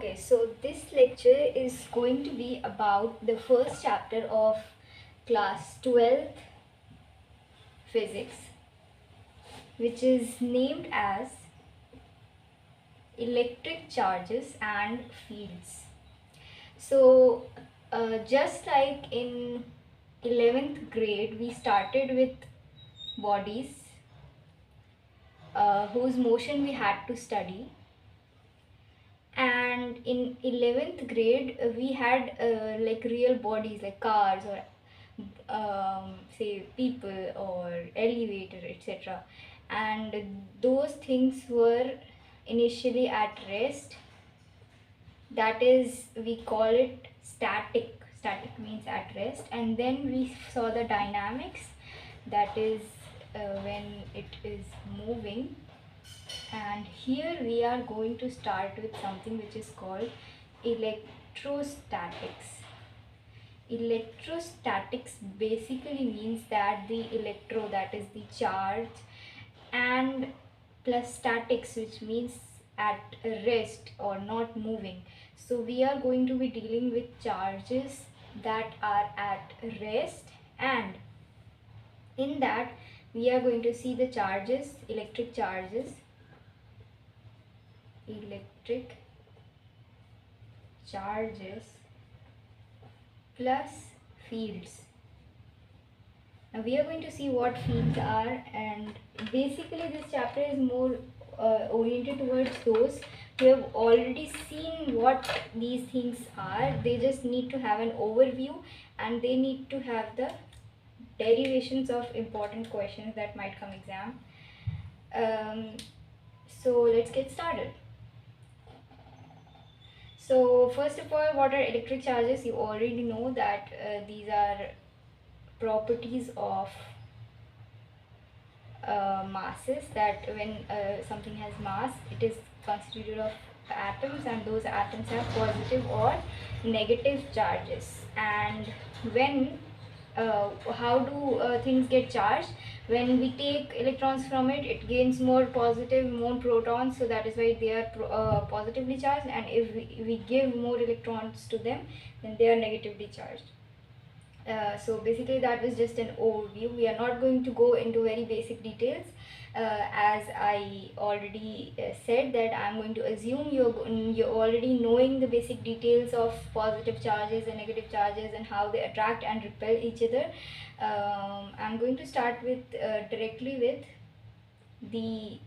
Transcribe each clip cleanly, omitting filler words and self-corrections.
Okay, so this lecture is going to be about the first chapter of class 12th physics, which is named as electric charges and fields. So, just like in 11th grade, we started with bodies whose motion we had to study, and in 11th grade we had like real bodies like cars or say people or elevator, etc., and those things were initially at rest. That is, we call it static means at rest, and then we saw the dynamics, that is when it is moving. And here we are going to start with something which is called electrostatics. Electrostatics basically means that the electro, that is the charge, and plus statics, which means at rest or not moving. So we are going to be dealing with charges that are at rest, and in that we are going to see the charges, electric charges plus fields. Now we are going to see what fields are, and basically this chapter is more oriented towards those who have already seen what these things are. They just need to have an overview, and they need to have the derivations of important questions that might come exam. So let's get started. So first of all, what are electric charges? You already know that these are properties of masses, that when something has mass, it is constituted of atoms, and those atoms have positive or negative charges. And when how do things get charged? When we take electrons from it, it gains more positive, more protons, so that is why they are positively charged, and if we give more electrons to them, then they are negatively charged. So basically that was just an overview. We are not going to go into very basic details, as I already said that I am going to assume you're already knowing the basic details of positive charges and negative charges and how they attract and repel each other. I'm going to start with directly with the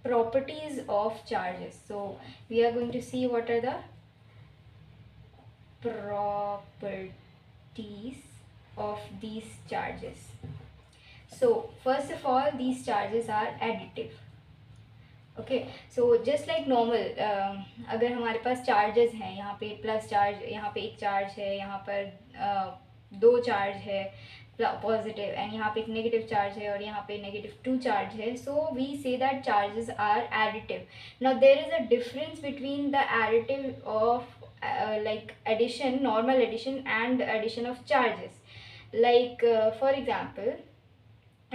properties of charges. So we are going to see what are the properties of these charges. So first of all, these charges are additive. Okay, so just like normal, अगर हमारे पास charges हैं, यहाँ पे plus charge, यहाँ पे एक charge है, यहाँ पर दो चार्ज है पॉजिटिव, एंड यहाँ पे एक नेगेटिव चार्ज है और यहाँ पे नेगेटिव 2 चार्ज है. So we say that charges are additive. Now there is a difference between the additive of like addition, normal addition, and addition of charges. Like for example,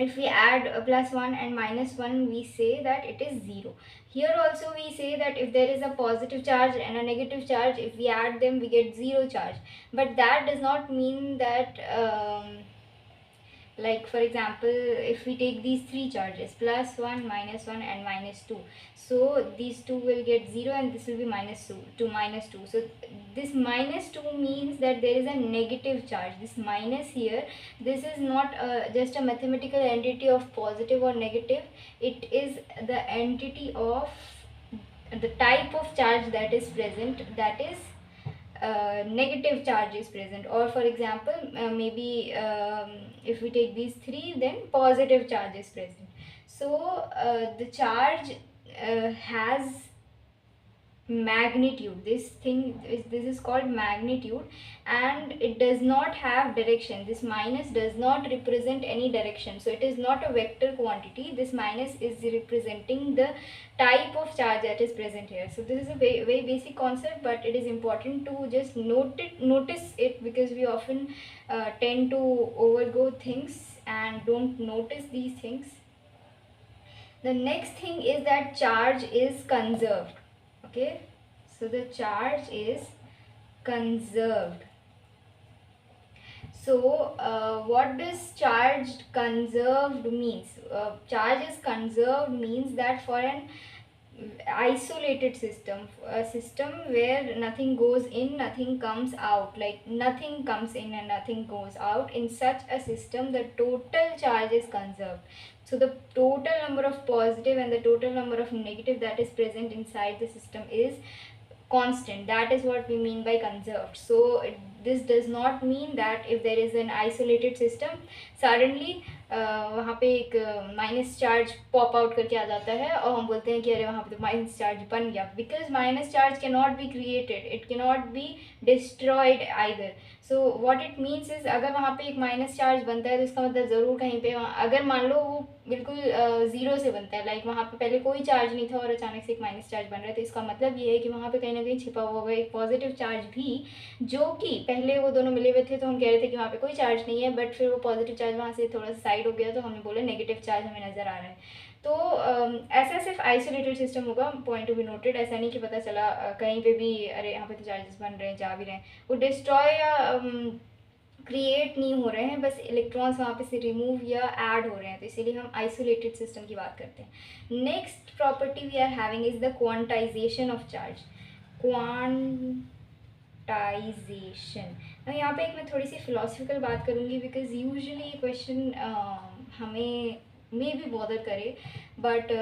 if we add a plus 1 and minus 1, we say that it is 0. Here also we say that if there is a positive charge and a negative charge, if we add them, we get 0 charge. But that does not mean that like for example, if we take these three charges, plus 1, minus 1, and minus 2, so these two will get 0 and this will be minus 2 to minus 2. So this minus 2 means that there is a negative charge. This minus here, this is not just a mathematical entity of positive or negative. It is the entity of the type of charge that is present, that is negative charge is present. Or for example, maybe if we take these three, then positive charge is present. So the charge has magnitude. This is called magnitude, and it does not have direction. This minus does not represent any direction, so it is not a vector quantity. This minus is representing the type of charge that is present here. So this is a very, very basic concept, but it is important to just notice it, because we often tend to overgo things and don't notice these things. The next thing is that charge is conserved. Okay, So the charge is conserved. So what does charged conserved means? Charge is conserved means that for an isolated system, a system where nothing goes in, nothing comes out, like nothing comes in and nothing goes out, in such a system the total charge is conserved. So the total number of positive and the total number of negative that is present inside the system is constant. That is what we mean by conserved. So this does not mean that if there is an isolated system, suddenly वहाँ पे एक minus charge pop out करके आ जाता है और हम बोलते हैं कि अरे वहाँ पे तो माइनस चार्ज बन गया, because minus charge can not be created, it can not be destroyed either. So what it means is, अगर वहाँ पे एक माइनस चार्ज बनता है तो इसका मतलब ज़रूर कहीं पे, अगर मान लो वो बिल्कुल ज़ीरो से बनता है, लाइक वहाँ पे पहले कोई चार्ज नहीं था और अचानक से एक माइनस चार्ज बन रहा है, तो इसका मतलब ये है कि वहाँ पे कहीं ना कहीं छिपा हुआ होगा एक पॉजिटिव चार्ज भी, जो कि पहले वो दोनों मिले हुए थे तो हम कह रहे थे कि वहाँ पे कोई चार्ज नहीं है, बट फिर वो पॉजिटिव चार्ज वहाँ से थोड़ा सा साइड हो गया तो हमने बोला नेगेटिव चार्ज हमें नज़र आ रहा है. तो ऐसा सिर्फ आइसोलेटेड सिस्टम होगा, पॉइंट टू बी नोटेड. ऐसा नहीं कि पता चला कहीं पे भी अरे यहाँ पे तो चार्जेस बन रहे हैं, जा भी रहे हैं, वो डिस्ट्रॉय या क्रिएट नहीं हो रहे हैं, बस इलेक्ट्रॉन्स वहाँ पे से रिमूव या ऐड हो रहे हैं, तो इसीलिए हम आइसोलेटेड सिस्टम की बात करते हैं. Next property we are having is the quantisation of charge. Quantisation, यहाँ पे एक मैं थोड़ी सी फिलोसफिकल बात करूँगी, बिकॉज यूजुअली ये क्वेश्चन हमें मे भी बॉदर करे, बट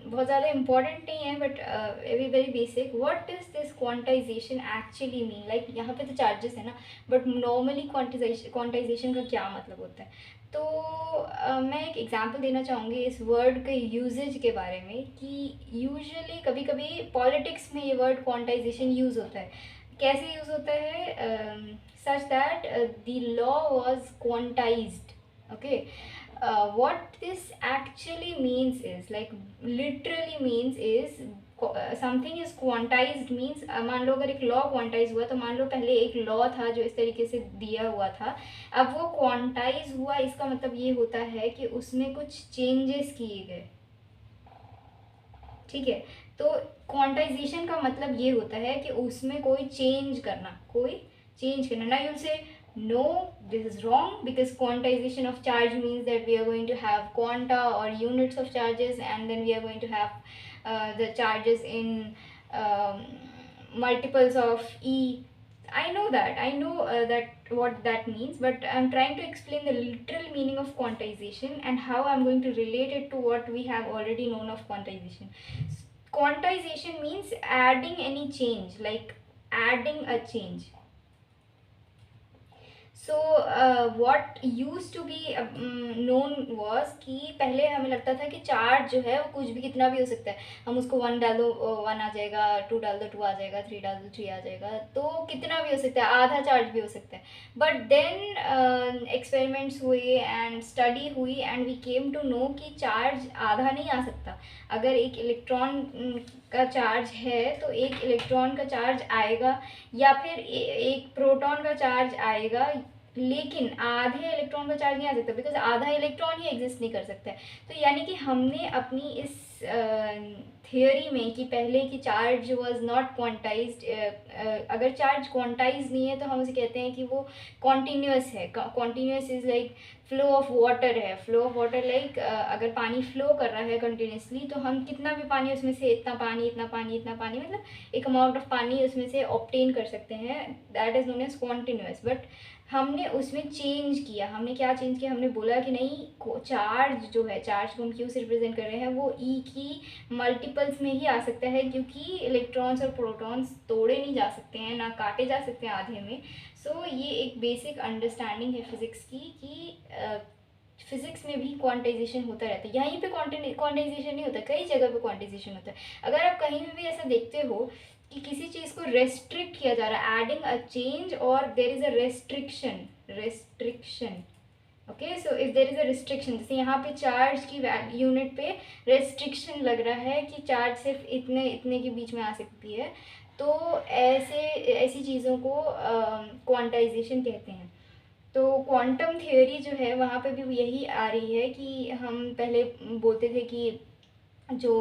बहुत ज़्यादा इम्पॉर्टेंट नहीं है, but very basic. What is this quantization actually mean? Like यहाँ पे तो चार्जेस है ना, बट नॉर्मली क्वांटाइजेशन का क्या मतलब होता है? तो मैं एक एग्जांपल देना चाहूँगी इस वर्ड के यूजेज के बारे में, कि यूजुअली कभी कभी पॉलिटिक्स में ये वर्ड क्वांटाइजेशन यूज़ होता है. कैसे यूज़ होता है? Such that the law was quantized. Okay, what this actually means is, like literally means is something is quantized means, मान लो अगर एक लॉ क्वांटाइज हुआ तो मान लो पहले एक लॉ था जो इस तरीके से दिया हुआ था, अब वो क्वांटाइज हुआ, इसका मतलब ये होता है कि उसमें कुछ चेंजेस किए गए. ठीक है, तो क्वांटाइजेशन का मतलब ये होता है कि उसमें कोई चेंज करना, ना यूल से no, this is wrong, because quantization of charge means that we are going to have quanta or units of charges, and then we are going to have the charges in multiples of e. I know that what that means, but I'm trying to explain the literal meaning of quantization and how I'm going to relate it to what we have already known of quantization. Quantization means adding any change, like adding a change. So what used to be known was, कि पहले हमें लगता था कि charge जो है वो कुछ भी कितना भी हो सकता है, हम उसको 1 डाल दो 1 आ जाएगा, 2 डाल दो 2 आ जाएगा, 3 डाल दो 3 आ जाएगा, तो कितना भी हो सकता है, आधा चार्ज भी हो सकता है. बट देन एक्सपेरिमेंट्स हुए एंड स्टडी हुई and we came to know कि चार्ज आधा नहीं आ सकता. अगर एक इलेक्ट्रॉन का चार्ज है तो एक इलेक्ट्रॉन का चार्ज आएगा या फिर एक प्रोटॉन का चार्ज आएगा, लेकिन आधे इलेक्ट्रॉन का चार्ज नहीं आ सकता, बिकॉज आधा इलेक्ट्रॉन ही एग्जिस्ट नहीं कर सकता है. तो यानी कि हमने अपनी इस थियोरी में कि पहले की चार्ज वाज नॉट क्वांटाइज्ड, अगर चार्ज क्वांटाइज नहीं है तो हम उसे कहते हैं कि वो कॉन्टीन्यूअस है. Continuous is like flow of water है. फ्लो ऑफ वाटर लाइक अगर पानी फ्लो कर रहा है कंटिन्यूसली तो हम कितना भी पानी उसमें से इतना पानी मतलब एक अमाउंट ऑफ पानी उसमें से ऑब्टेन कर सकते हैं, that is known as continuous. But हमने उसमें चेंज किया. हमने क्या चेंज किया? हमने बोला कि नहीं, चार्ज जो है, चार्ज को हम क्यू से रिप्रेजेंट कर रहे हैं, वो ई की मल्टीपल्स में ही आ सकता है, क्योंकि इलेक्ट्रॉन्स और प्रोटॉन्स तोड़े नहीं जा सकते हैं, ना काटे जा सकते हैं आधे में. सो ये एक बेसिक अंडरस्टैंडिंग है फिज़िक्स की, कि फिज़िक्स में भी क्वांटाइजेशन होता रहता है. यहीं पे क्वांटाइजेशन नहीं होता, कई जगह पे क्वांटाइजेशन होता है. अगर आप कहीं भी ऐसा देखते हो कि किसी चीज़ को रेस्ट्रिक्ट किया जा रहा है, एडिंग अ चेंज और there is a restriction. Okay, so if there is a restriction, जैसे यहाँ पे चार्ज की यूनिट पे रेस्ट्रिक्शन लग रहा है कि चार्ज सिर्फ इतने के बीच में आ सकती है, तो ऐसी चीज़ों को क्वांटाइजेशन कहते हैं. तो क्वांटम थ्योरी जो है वहाँ पे भी यही आ रही है कि हम पहले बोलते थे कि जो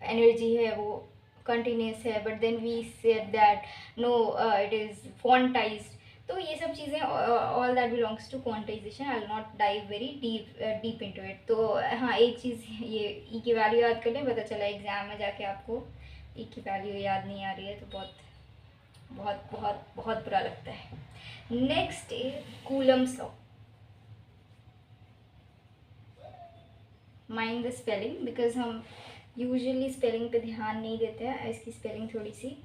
एनर्जी है वो कंटिन्यूस है, but then we said that no it is quantised. तो ये सब चीज़ें all that belongs to quantisation. I will not dive very deep into it. तो हाँ, एक चीज़ ये ई की वैल्यू याद कर लें, पता चला एग्जाम में जाके आपको ई की वैल्यू याद नहीं आ रही है तो बहुत बहुत बहुत बहुत बुरा लगता है. Next Coulomb's law. Mind the spelling, because हम यूजुअली स्पेलिंग पे ध्यान नहीं देते हैं. इसकी स्पेलिंग थोड़ी सी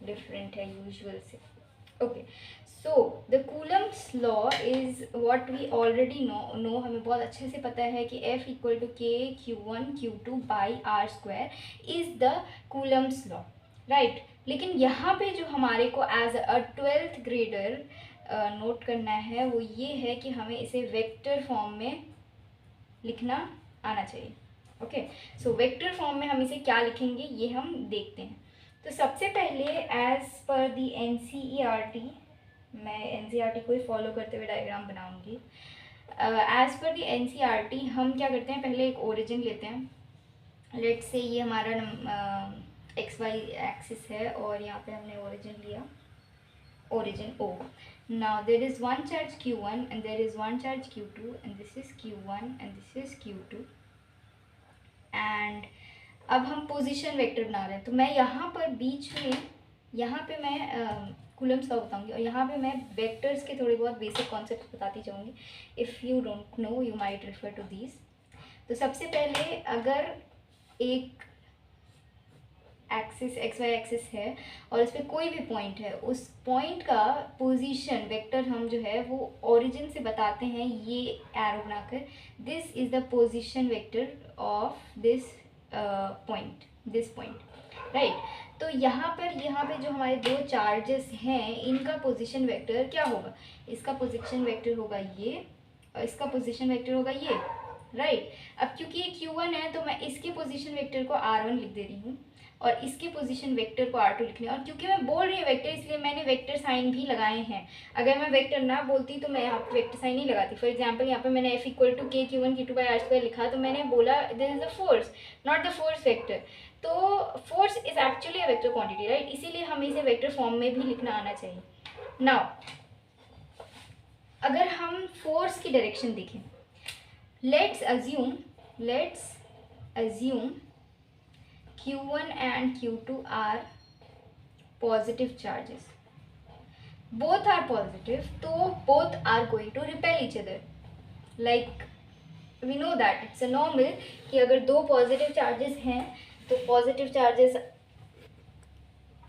डिफरेंट है यूजुअल से. Okay, so the Coulomb's law is what we already know. हमें बहुत अच्छे से पता है कि F equal to k Q1 Q2 by r square is the Coulomb's law, right. लेकिन यहाँ पे जो हमारे को as a 12th grader note करना है वो ये है कि हमें इसे वेक्टर फॉर्म में लिखना आना चाहिए. ओके, सो वेक्टर फॉर्म में हम इसे क्या लिखेंगे ये हम देखते हैं. तो सबसे पहले एज पर दी NCERT, मैं NCERT को ही फॉलो करते हुए डायग्राम बनाऊंगी. एज पर दी NCERT हम क्या करते हैं, पहले एक ओरिजिन लेते हैं. लेट्स से ये हमारा XY एक्सिस है और यहाँ पे हमने ओरिजिन लिया, origin O. Now there is one charge Q1 and there is one charge Q2 and this is Q1 and this is Q2. And अब हम पोजीशन वेक्टर बना रहे हैं. तो मैं यहाँ पर बीच में यहाँ पे मैं कूलम्स लॉ बताऊंगी और यहाँ पे मैं वेक्टर्स के थोड़े बहुत बेसिक कॉन्सेप्ट बताती जाऊँगी. If you don't know you might refer to these. तो सबसे पहले अगर एक एक्सिस XY एक्सिस है और इस पर कोई भी पॉइंट है, उस पॉइंट का पोजीशन वेक्टर हम जो है वो ओरिजिन से बताते हैं ये एरो बनाकर. This is the position vector of this point, this point, right. तो यहाँ पे जो हमारे दो चार्जेस हैं इनका पोजीशन वेक्टर क्या होगा. इसका पोजीशन वेक्टर होगा ये और इसका पोजीशन वेक्टर होगा ये, राइट. अब क्योंकि ये Q1 है तो मैं इसके पोजीशन वेक्टर को R1 लिख दे रही हूँ और इसके पोजीशन वेक्टर को R2 लिखने. और क्योंकि मैं बोल रही हूँ वेक्टर इसलिए मैंने वेक्टर साइन भी लगाए हैं. अगर मैं वेक्टर ना बोलती तो मैं यहाँ पे वेक्टर साइन नहीं लगाती. फॉर एग्जांपल यहाँ पे मैंने F equal to k Q1 Q2 by r square लिखा तो मैंने बोला this is the force, not the force vector. तो force is actually a vector quantity, right. इसीलिए हमें इसे वेक्टर फॉर्म में भी लिखना आना चाहिए. नाउ अगर हम फोर्स की डायरेक्शन देखें, let's assume Q1 and Q2 are positive charges. Both are positive, so both are going to repel each other. Like we know that it's a normal कि अगर दो positive charges हैं तो positive charges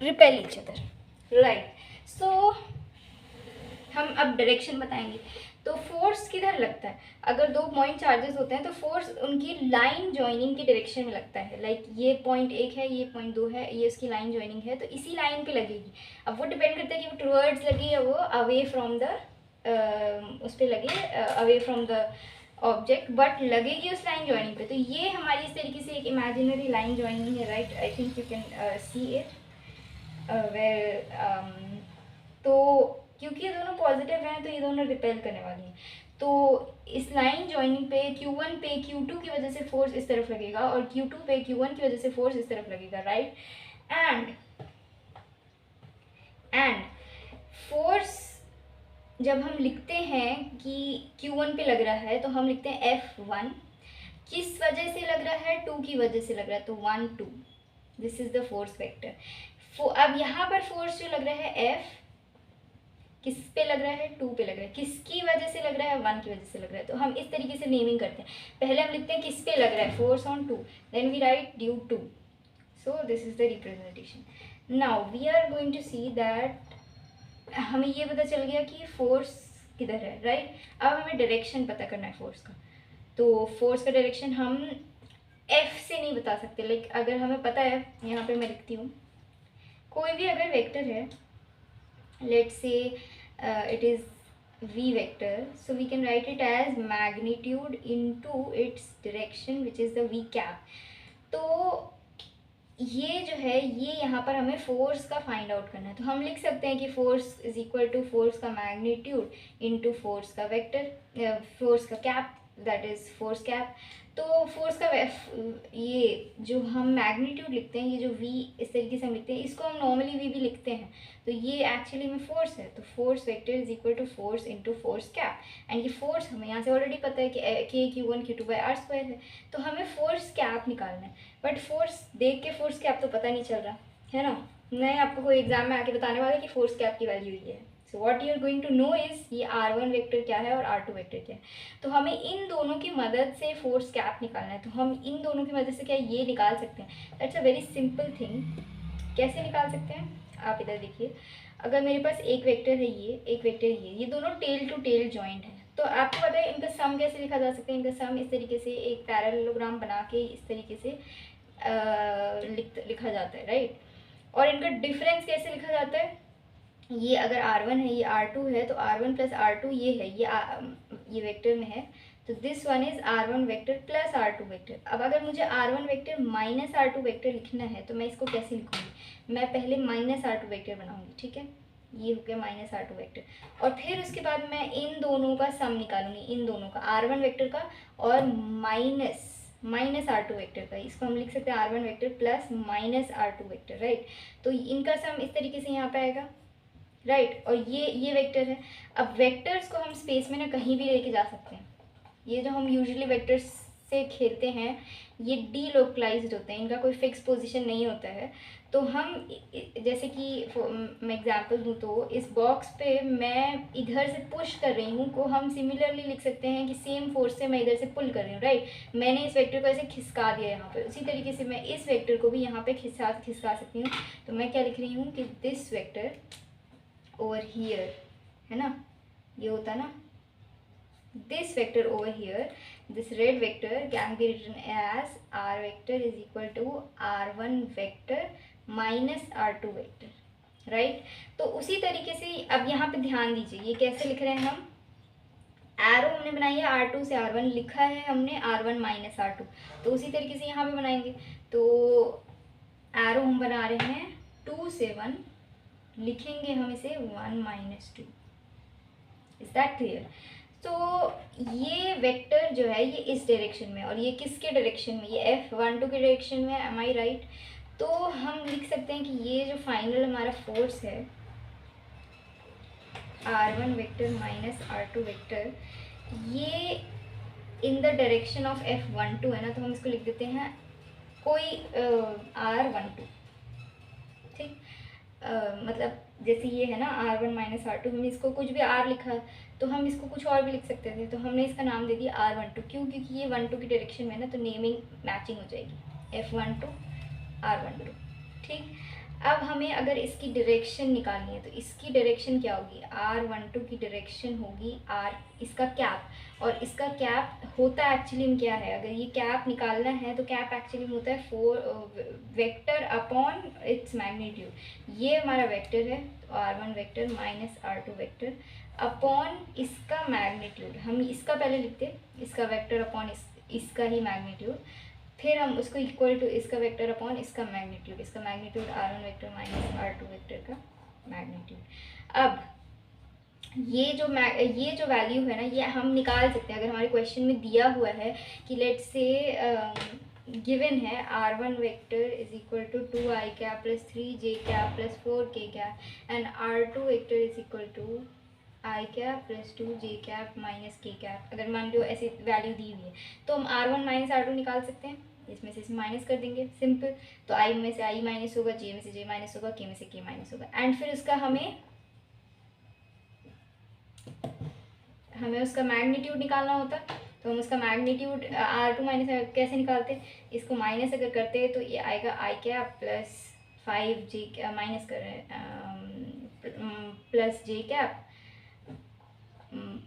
repel each other, right. So हम अब direction बताएंगे. तो force किधर लगता है, अगर दो पॉइंट चार्जेस होते हैं तो फोर्स उनकी लाइन ज्वाइनिंग की डायरेक्शन में लगता है. लाइक ये पॉइंट 1 है, ये पॉइंट 2 है, ये उसकी लाइन ज्वाइनिंग है तो इसी लाइन पे लगेगी. अब वो डिपेंड करता है कि वो टुवर्ड्स लगे या वो अवे फ्रॉम द उस पर लगे, away from the object, but लगेगी उस लाइन ज्वाइनिंग पे. तो ये हमारी इस तरीके से एक इमेजिनरी लाइन ज्वाइनिंग है, right. I think you can see it where. तो क्योंकि ये दोनों पॉजिटिव हैं तो ये दोनों रिपेल करने वाली हैं. तो इस लाइन ज्वाइनिंग पे Q1 पे Q2 की वजह से फोर्स इस तरफ लगेगा और Q2 पे Q1 की वजह से फोर्स इस तरफ लगेगा, राइट. एंड फोर्स जब हम लिखते हैं कि Q1 पे लग रहा है तो हम लिखते हैं F1. किस वजह से लग रहा है, 2 की वजह से लग रहा है, तो 1 2. This is the force vector. अब यहाँ पर फोर्स जो लग रहा है F किस पे लग रहा है, 2 पे लग रहा है. किसकी वजह से लग रहा है, 1 की वजह से लग रहा है. तो हम इस तरीके से नेमिंग करते हैं. पहले हम लिखते हैं किस पे लग रहा है, force on 2, then we write due to. So this is the representation. Now we are going to see that हमें ये पता चल गया कि फोर्स किधर है, राइट. अब हमें डायरेक्शन पता करना है फोर्स का. तो फोर्स का डायरेक्शन हम F से नहीं बता सकते. लाइक अगर हमें पता है, यहाँ पे मैं लिखती हूँ, कोई भी अगर वेक्टर है, let's say it is v vector, so we can write it as magnitude into its direction which is the v cap. तो ये जो है ये यहाँ पर हमें फोर्स का फाइंड आउट करना है. तो हम लिख सकते हैं कि force is equal to force का मैग्नीट्यूड इनटू फोर्स का वेक्टर, फोर्स का cap, that is force cap. तो फोर्स का ये जो हम मैग्नीट्यूड लिखते हैं, ये जो v इस तरीके से हम लिखते हैं, इसको हम नॉर्मली v भी लिखते हैं, तो ये एक्चुअली में फोर्स है। तो force vector is equal to force into force cap, and ये फोर्स हमें यहाँ से ऑलरेडी पता है कि k q1 q2 by r square है, तो हमें फोर्स कैप निकालना है। बट फोर्स देख के फोर्स कैप तो पता नहीं चल रहा है ना, मैं आपको कोई एग्जाम में आके बताने वाला कि फोर्स कैप की वैल्यू ये है। So what you are going to know is ये r1 वेक्टर क्या है और r2 वेक्टर क्या है। तो हमें इन दोनों की मदद से फोर्स कैप निकालना है, तो हम इन दोनों की मदद से क्या ये निकाल सकते हैं। That's a very simple thing. कैसे निकाल सकते हैं, आप इधर देखिए, अगर मेरे पास एक वेक्टर है ये, एक वेक्टर ये दोनों टेल टू टेल जॉइंट है, तो आपको पता है इनका सम कैसे लिखा जा सकता है। इनका सम इस तरीके से एक पैरेललोग्राम बना के इस तरीके से लिखा जाता है, राइट। और इनका डिफरेंस कैसे लिखा जाता है, ये अगर r1 है ये r2 है, तो r1 प्लस r2 ये है, ये वेक्टर में है, तो this one is r1 vector plus r2 vector. अब अगर मुझे r1 vector minus r2 vector लिखना है तो मैं इसको कैसे लिखूँगी, मैं पहले माइनस r2 वेक्टर बनाऊँगी, ठीक है, ये हो गया माइनस r2 वेक्टर, और फिर उसके बाद मैं इन दोनों का सम निकालूंगी, इन दोनों का r1 वेक्टर का और माइनस r2 वेक्टर का। इसको हम लिख सकते हैं r1 vector plus minus r2 vector, right. तो इनका सम इस तरीके से यहाँ पे आएगा, राइट। और ये वेक्टर है। अब वेक्टर्स को हम स्पेस में ना कहीं भी लेके जा सकते हैं। ये जो हम यूजुअली वेक्टर्स से खेलते हैं ये डीलोकलाइज्ड होते हैं, इनका कोई फिक्स पोजीशन नहीं होता है। तो हम जैसे कि मैं एग्जांपल दूँ तो इस बॉक्स पे मैं इधर से पुश कर रही हूँ, को हम सिमिलरली लिख सकते हैं कि सेम फोर्स से मैं इधर से पुल कर रही हूँ, राइट। मैंने इस वेक्टर को ऐसे खिसका दिया यहाँ पे, उसी तरीके से मैं इस वेक्टर को भी यहाँ पे खिसका सकती हूँ। तो मैं क्या लिख रही हूँ कि दिस वेक्टर ओवर हियर, है ना, ये होता ना, this vector over here, this red vector can be written as r vector is equal to r1 vector minus r2 vector, right। तो उसी तरीके से अब यहाँ पे ध्यान दीजिए, ये कैसे लिख रहे हैं हम, एरो हमने बनाई है r2 से r1, लिखा है हमने r1 माइनस r2, तो उसी तरीके से यहाँ पे बनाएंगे। तो एरो हम बना रहे हैं 2 से 1, लिखेंगे हम इसे 1 माइनस 2। Is that clear. तो ये वेक्टर जो है ये इस डायरेक्शन में, और ये किसके डायरेक्शन में, ये F12 के डायरेक्शन में, एम आई राइट। तो हम लिख सकते हैं कि ये जो फाइनल हमारा फोर्स है r1 vector minus r2 vector, ये in the direction of F12 है ना, तो हम इसको लिख देते हैं कोई r12, ठीक। मतलब जैसे ये है ना r1 माइनस r2, हमने इसको कुछ भी r लिखा तो हम इसको कुछ और भी लिख सकते थे, तो हमने इसका नाम दे दिया r12। क्यों, क्योंकि ये 12 की डायरेक्शन में है ना, तो नेमिंग मैचिंग हो जाएगी, F12 r12, ठीक। अब हमें अगर इसकी डायरेक्शन निकालनी है तो इसकी डायरेक्शन क्या होगी, r12 की डायरेक्शन होगी r, इसका कैप, और इसका कैप होता एक्चुअली में क्या है, अगर ये कैप निकालना है तो कैप एक्चुअली में होता है 4 वेक्टर अपॉन इट्स मैग्नीट्यूड। ये हमारा वेक्टर है, तो r1 vector minus r2 vector upon इसका मैग्नीट्यूड, हम इसका पहले लिखते, इसका वेक्टर अपॉन इसका ही मैग्नीट्यूड, फिर हम उसको इक्वल टू इसका वेक्टर अपॉन इसका मैग्नीट्यूड, इसका magnitude r1 vector minus r2 vector का मैग्नीट्यूड। अब ये जो वैल्यू है ना, ये हम निकाल सकते हैं अगर हमारे क्वेश्चन में दिया हुआ है कि लेट्स से गिवन है r1 vector is equal to 2i cap plus 3j cap plus 4k cap and r2 vector is equal to i cap plus 2j cap minus k cap. अगर मान लो ऐसी value दी हुई है तो हम r1 minus r2 निकाल सकते हैं, इसमें से इसे माइनस कर देंगे, सिंपल। तो i में से i माइनस होगा, j में से j माइनस होगा, k में से k माइनस होगा, एंड फिर उसका हमें उसका मैग्नीट्यूड निकालना होता, तो हम उसका मैग्नीट्यूड r2 माइनस कैसे निकालते, इसको माइनस अगर करते हैं तो ये आएगा आई कैप प्लस 5j माइनस कर रहे हैं प्लस j कैप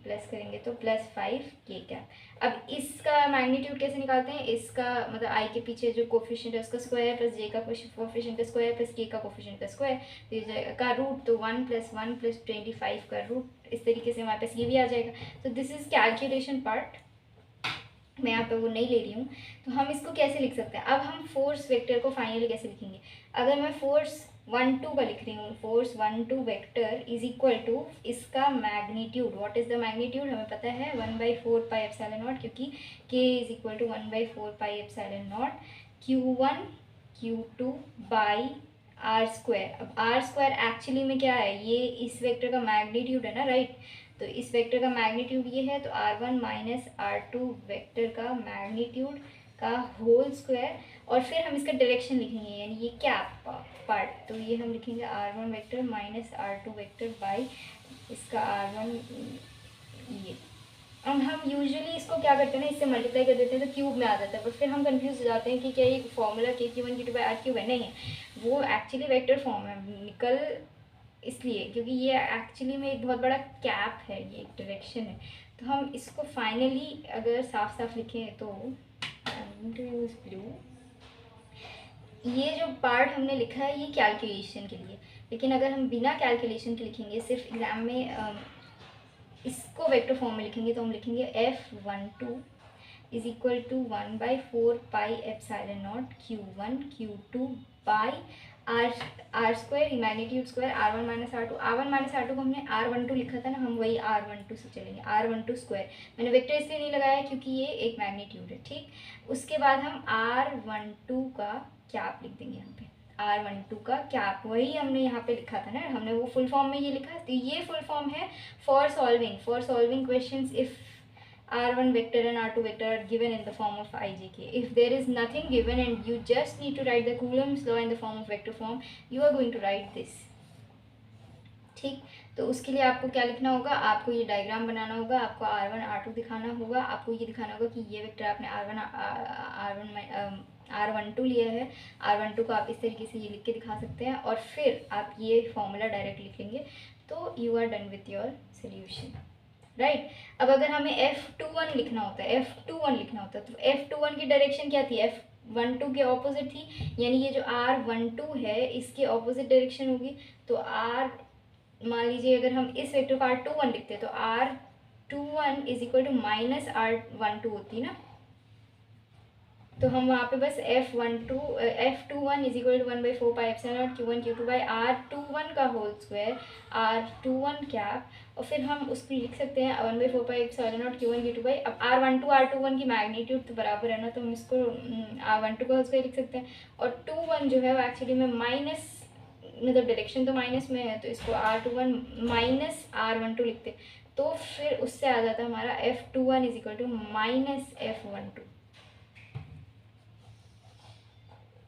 प्लस करेंगे तो प्लस 5k कैप। अब इसका मैग्नीट्यूड कैसे निकालते हैं, इसका मतलब i के पीछे जो कोफिशिएंट है उसका स्क्वायर प्लस j का कोफिशिएंट का स्क्वायर प्लस k का कोफिशिएंट का स्क्वायर, तो ये का रूट, तो 1 + 1 + 25 का रूट, इस तरीके से हमारे पास ये भी आ जाएगा। तो दिस इज कैलकुलेशन पार्ट, मैं यहाँ पे वो नहीं ले रही हूँ। तो हम इसको कैसे लिख सकते हैं, अब हम फोर्स वेक्टर को फाइनली कैसे लिखेंगे, अगर मैं फोर्स 1 2 का लिख रही हूँ, force 1 2 vector is equal to इसका magnitude. What is the magnitude? हमें पता है 1/4 पाई एप्सिलॉन नॉट, क्योंकि k is equal to 1/4 pi epsilon naught Q1 Q2 by r square. अब आर स्क्वायर एक्चुअली में क्या है? ये इस वेक्टर का मैग्नीट्यूड है ना, राइट? तो इस वेक्टर का मैग्नीट्यूड ये है, तो r1 माइनस r2 वेक्टर का मैग्नीट्यूड का होल स्क्वायर. और फिर हम इसका डायरेक्शन लिखेंगे, यानी ये क्या पार्ट, तो ये हम लिखेंगे r1 vector minus r2 vector by इसका r1 ये. अब हम यूजुअली इसको क्या करते हैं ना, इससे मल्टीप्लाई कर देते हैं तो क्यूब में आ जाता है, बट फिर हम कंफ्यूज हो जाते हैं कि क्या ये formula k/1 q2 by are cube है. नहीं है, वो एक्चुअली वेक्टर फॉर्म है. निकल इसलिए क्योंकि ये एक्चुअली में एक बहुत बड़ा कैप है, ये एक डायरेक्शन है. तो हम इसको फाइनली अगर साफ साफ लिखें तो यूज ब्लू. ये जो पार्ट हमने लिखा है ये कैलकुलेशन के लिए, लेकिन अगर हम बिना कैलकुलेशन के लिखेंगे, सिर्फ एग्जाम में इसको वेक्टर फॉर्म में लिखेंगे, तो हम लिखेंगे F12 is equal to 1/4 pi epsilon naught Q1 Q2 by r square magnitude square r1 minus r2. r1 minus r2 को हमने r12 लिखा था ना, हम वही r12 से चलेंगे. r12 स्क्वायर मैंने वेक्टर इसलिए नहीं लगाया क्योंकि ये एक मैग्नीट्यूड है, ठीक. उसके बाद हम r12 का कैप लिख देंगे यहाँ पे. r12 का कैप वही हमने यहाँ पे लिखा था ना, हमने वो फुल फॉर्म में ये लिखा. तो ये फुल फॉर्म है for solving questions if r1 vector and r2 vector are given in the form of ijk. If there is nothing given and you just need to write the Coulomb's law in the form of vector form, you are going to write this. ठीक. तो उसके लिए आपको क्या लिखना होगा? आपको ये डायग्राम बनाना होगा, आपको r1 r2 दिखाना होगा, आपको ये दिखाना होगा कि ये वेक्टर आपने r12 लिया है. r12 को आप इस तरीके से ये लिख के दिखा सकते हैं, और फिर आप ये फॉर्मूला डायरेक्ट लिख लेंगे, तो you are done with your solution, right. अब अगर हमें F21 लिखना होता है, तो F21 की डायरेक्शन क्या थी? F12 के ऑपोजिट थी, यानी ये जो R12 है इसके ऑपोजिट डायरेक्शन होगी. तो R मान लीजिए अगर हम इस वेक्टर को R21 लिखते हैं, तो R21 is equal to minus R12 होती ना, तो हम वहाँ पे बस F21 is equal to 1/4 pi epsilon naught Q1 Q2 by R21 का होल स्क्वायर R21 कैप, और फिर हम उसको लिख सकते हैं 1/4 pi epsilon naught Q1 Q2 by. अब R21 की मैग्नीट्यूड तो बराबर है ना, तो हम इसको R12 का होल स्क्वायर लिख सकते हैं. और 21 जो है वो एक्चुअली में माइनस, मतलब डायरेक्शन तो माइनस में है, तो इसको R21 माइनस R12 लिखते, तो फिर उससे आ जाता है हमारा F21 is equal to minus F12.